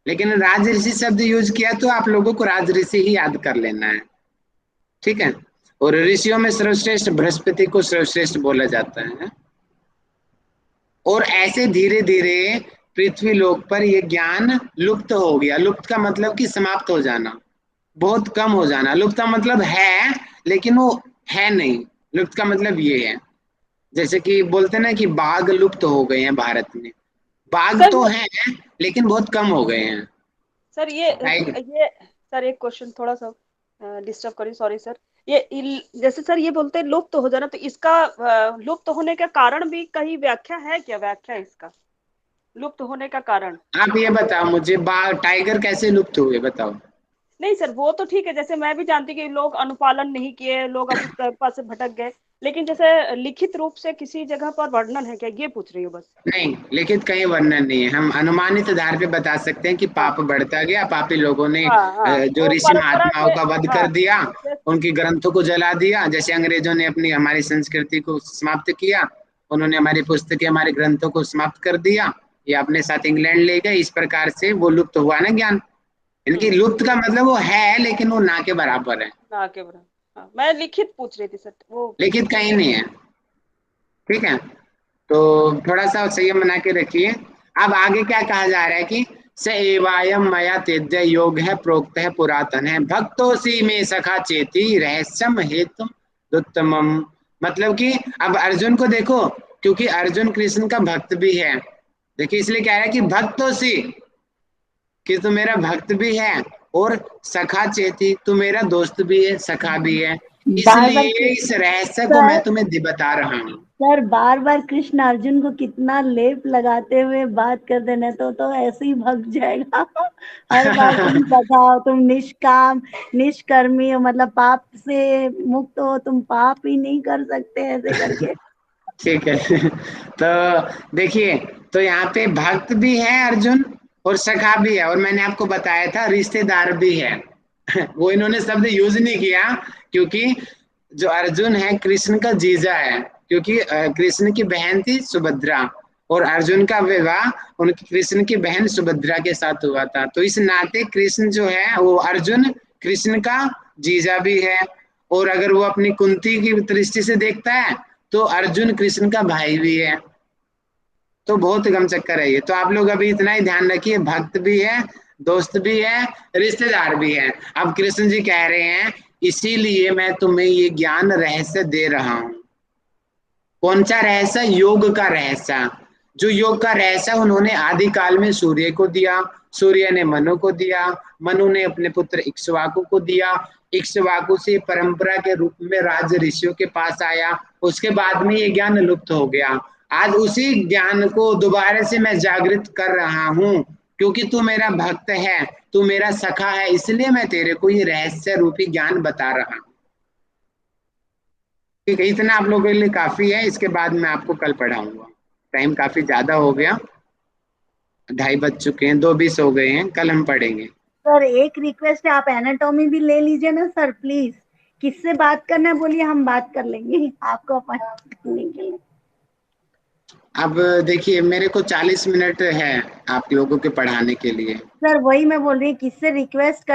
Speaker 2: लेकिन राज ऋषि शब्द यूज किया तो आप लोगों को राज ऋषि ही याद कर लेना है, ठीक है। और ऋषियों में सर्वश्रेष्ठ बृहस्पति को सर्वश्रेष्ठ बोला जाता है। और ऐसे धीरे धीरे पृथ्वी लोक पर ये ज्ञान लुप्त हो गया। लुप्त का मतलब कि समाप्त हो जाना, बहुत कम हो जाना। लुप्त का मतलब है लेकिन वो है नहीं, लुप्त का मतलब ये है, जैसे कि बोलते ना कि बाघ लुप्त हो गए हैं भारत में, बाघ तो हैं लेकिन बहुत कम हो गए हैं।
Speaker 6: सर ये सर एक क्वेश्चन थोड़ा सा डिस्टर्ब करी, सॉरी सर। ये जैसे सर ये बोलते हैं लुप्त हो जाना, तो इसका लुप्त होने का कारण भी कहीं व्याख्या है क्या, व्याख्या इसका लुप्त होने का कारण।
Speaker 2: आप ये बताओ मुझे, बाघ टाइगर कैसे लुप्त हुए बताओ।
Speaker 6: नहीं सर, वो तो ठीक है, जैसे मैं भी जानती कि लोग अनुपालन नहीं किए, लोग अपनी परंपरा से भटक गए, लेकिन जैसे लिखित रूप से किसी जगह पर वर्णन है क्या, ये पूछ रही हूँ बस।
Speaker 2: नहीं, लिखित कहीं वर्णन नहीं है। हम अनुमानित आधार पे बता सकते हैं कि
Speaker 6: हाँ
Speaker 2: पाप बढ़ता गया, पापी लोगों ने
Speaker 6: हाँ हाँ,
Speaker 2: जो
Speaker 6: वो
Speaker 2: ऋषि
Speaker 6: परंपरा
Speaker 2: महात्माओं
Speaker 6: के।
Speaker 2: का वध
Speaker 6: हाँ
Speaker 2: कर दिया,
Speaker 6: जैसे-
Speaker 2: उनकी ग्रंथों को जला दिया, जैसे अंग्रेजों ने अपनी हमारी संस्कृति को समाप्त किया, उन्होंने हमारी पुस्तकें हमारे ग्रंथों को समाप्त कर दिया, या अपने साथ इंग्लैंड ले गए, इस प्रकार से वो लुप्त हुआ ना ज्ञान। इनकी लुप्त का मतलब वो है, लेकिन वो ना के बराबर है।
Speaker 6: ना के बराबर। हाँ, मैं लिखित पूछ रही थी सर, वो
Speaker 2: लिखित कहीं नहीं है, ठीक है। तो थोड़ा सा संयम बना के रखिए। अब आगे क्या कहा जा रहा है कि स एवायम मया तेज्य योग है प्रोक्त है पुरातन है भक्तोसी में सखा चेती रहस्यम हेतु दुत्तमम। मतलब कि अब अर्जुन को देखो, क्योंकि अर्जुन कृष्ण का भक्त भी है, देखिए इसलिए कह रहा है कि भक्तोसी, कि तू मेरा भक्त भी है, और सखा चेती, तू मेरा दोस्त भी है, सखा भी है,
Speaker 3: बार बार
Speaker 2: इसलिए इस रहस्य को मैं
Speaker 3: सर
Speaker 2: तुम्हें बता रहा हूँ।
Speaker 3: सर बार बार कृष्ण अर्जुन को कितना लेप लगाते हुए बात कर देना, तो ऐसे ही भग जाएगा। हर बार तुम बताओ, तुम निष्काम निष्कर्मी हो, मतलब पाप से मुक्त हो, तुम पाप ही नहीं कर सकते ऐसे करके।
Speaker 2: ठीक है। तो देखिए, तो यहाँ पे भक्त भी है अर्जुन, और सखा भी है, और मैंने आपको बताया था रिश्तेदार भी है। वो इन्होंने शब्द यूज नहीं किया, क्योंकि जो अर्जुन है कृष्ण का जीजा है, क्योंकि कृष्ण की बहन थी सुभद्रा, और अर्जुन का विवाह उनकी कृष्ण की बहन सुभद्रा के साथ हुआ था। तो इस नाते कृष्ण जो है वो अर्जुन कृष्ण का जीजा भी है, और अगर वो अपनी कुंती की दृष्टि से देखता है तो अर्जुन कृष्ण का भाई भी है। तो बहुत गम चक्कर है ये। तो आप लोग अभी इतना ही ध्यान रखिए, भक्त भी है, दोस्त भी है, रिश्तेदार भी है। अब कृष्ण जी कह रहे हैं इसीलिए मैं तुम्हें ये ज्ञान रहस्य दे रहा हूं। कौन सा रहस्य? योग का रहस्य। जो योग का रहस्य उन्होंने आदि काल में सूर्य को दिया, सूर्य ने मनु को दिया, मनु ने अपने पुत्र इक्ष्वाकु को दिया, इक्ष्वाकु से परंपरा के रूप में राज ऋषियों के पास आया, उसके बाद में ये ज्ञान लुप्त हो गया। आज उसी ज्ञान को दोबारा से मैं जागृत कर रहा हूँ, क्योंकि तू मेरा भक्त है, तू मेरा सखा है, इसलिए मैं तेरे को ये रहस्य रूपी ज्ञान बता रहा हूँ। ठीक है, इतना आप लोगों के लिए काफी है। इसके बाद मैं आपको कल पढ़ाऊंगा। टाइम काफी ज्यादा हो गया, 2:30 बज चुके हैं, 2:20 हो गए हैं, कल हम पढ़ेंगे।
Speaker 3: सर एक रिक्वेस्ट है, आप एनाटॉमी भी ले लीजिए ना सर प्लीज। किससे बात करना है बोलिए, हम बात कर लेंगे आपको अपॉइंट करने के लिए।
Speaker 2: अब देखिए मेरे को 40 मिनट है आप लोगों के पढ़ाने के लिए।
Speaker 3: सर वही मैं बोल रही हूँ, किससे रिक्वेस्ट कर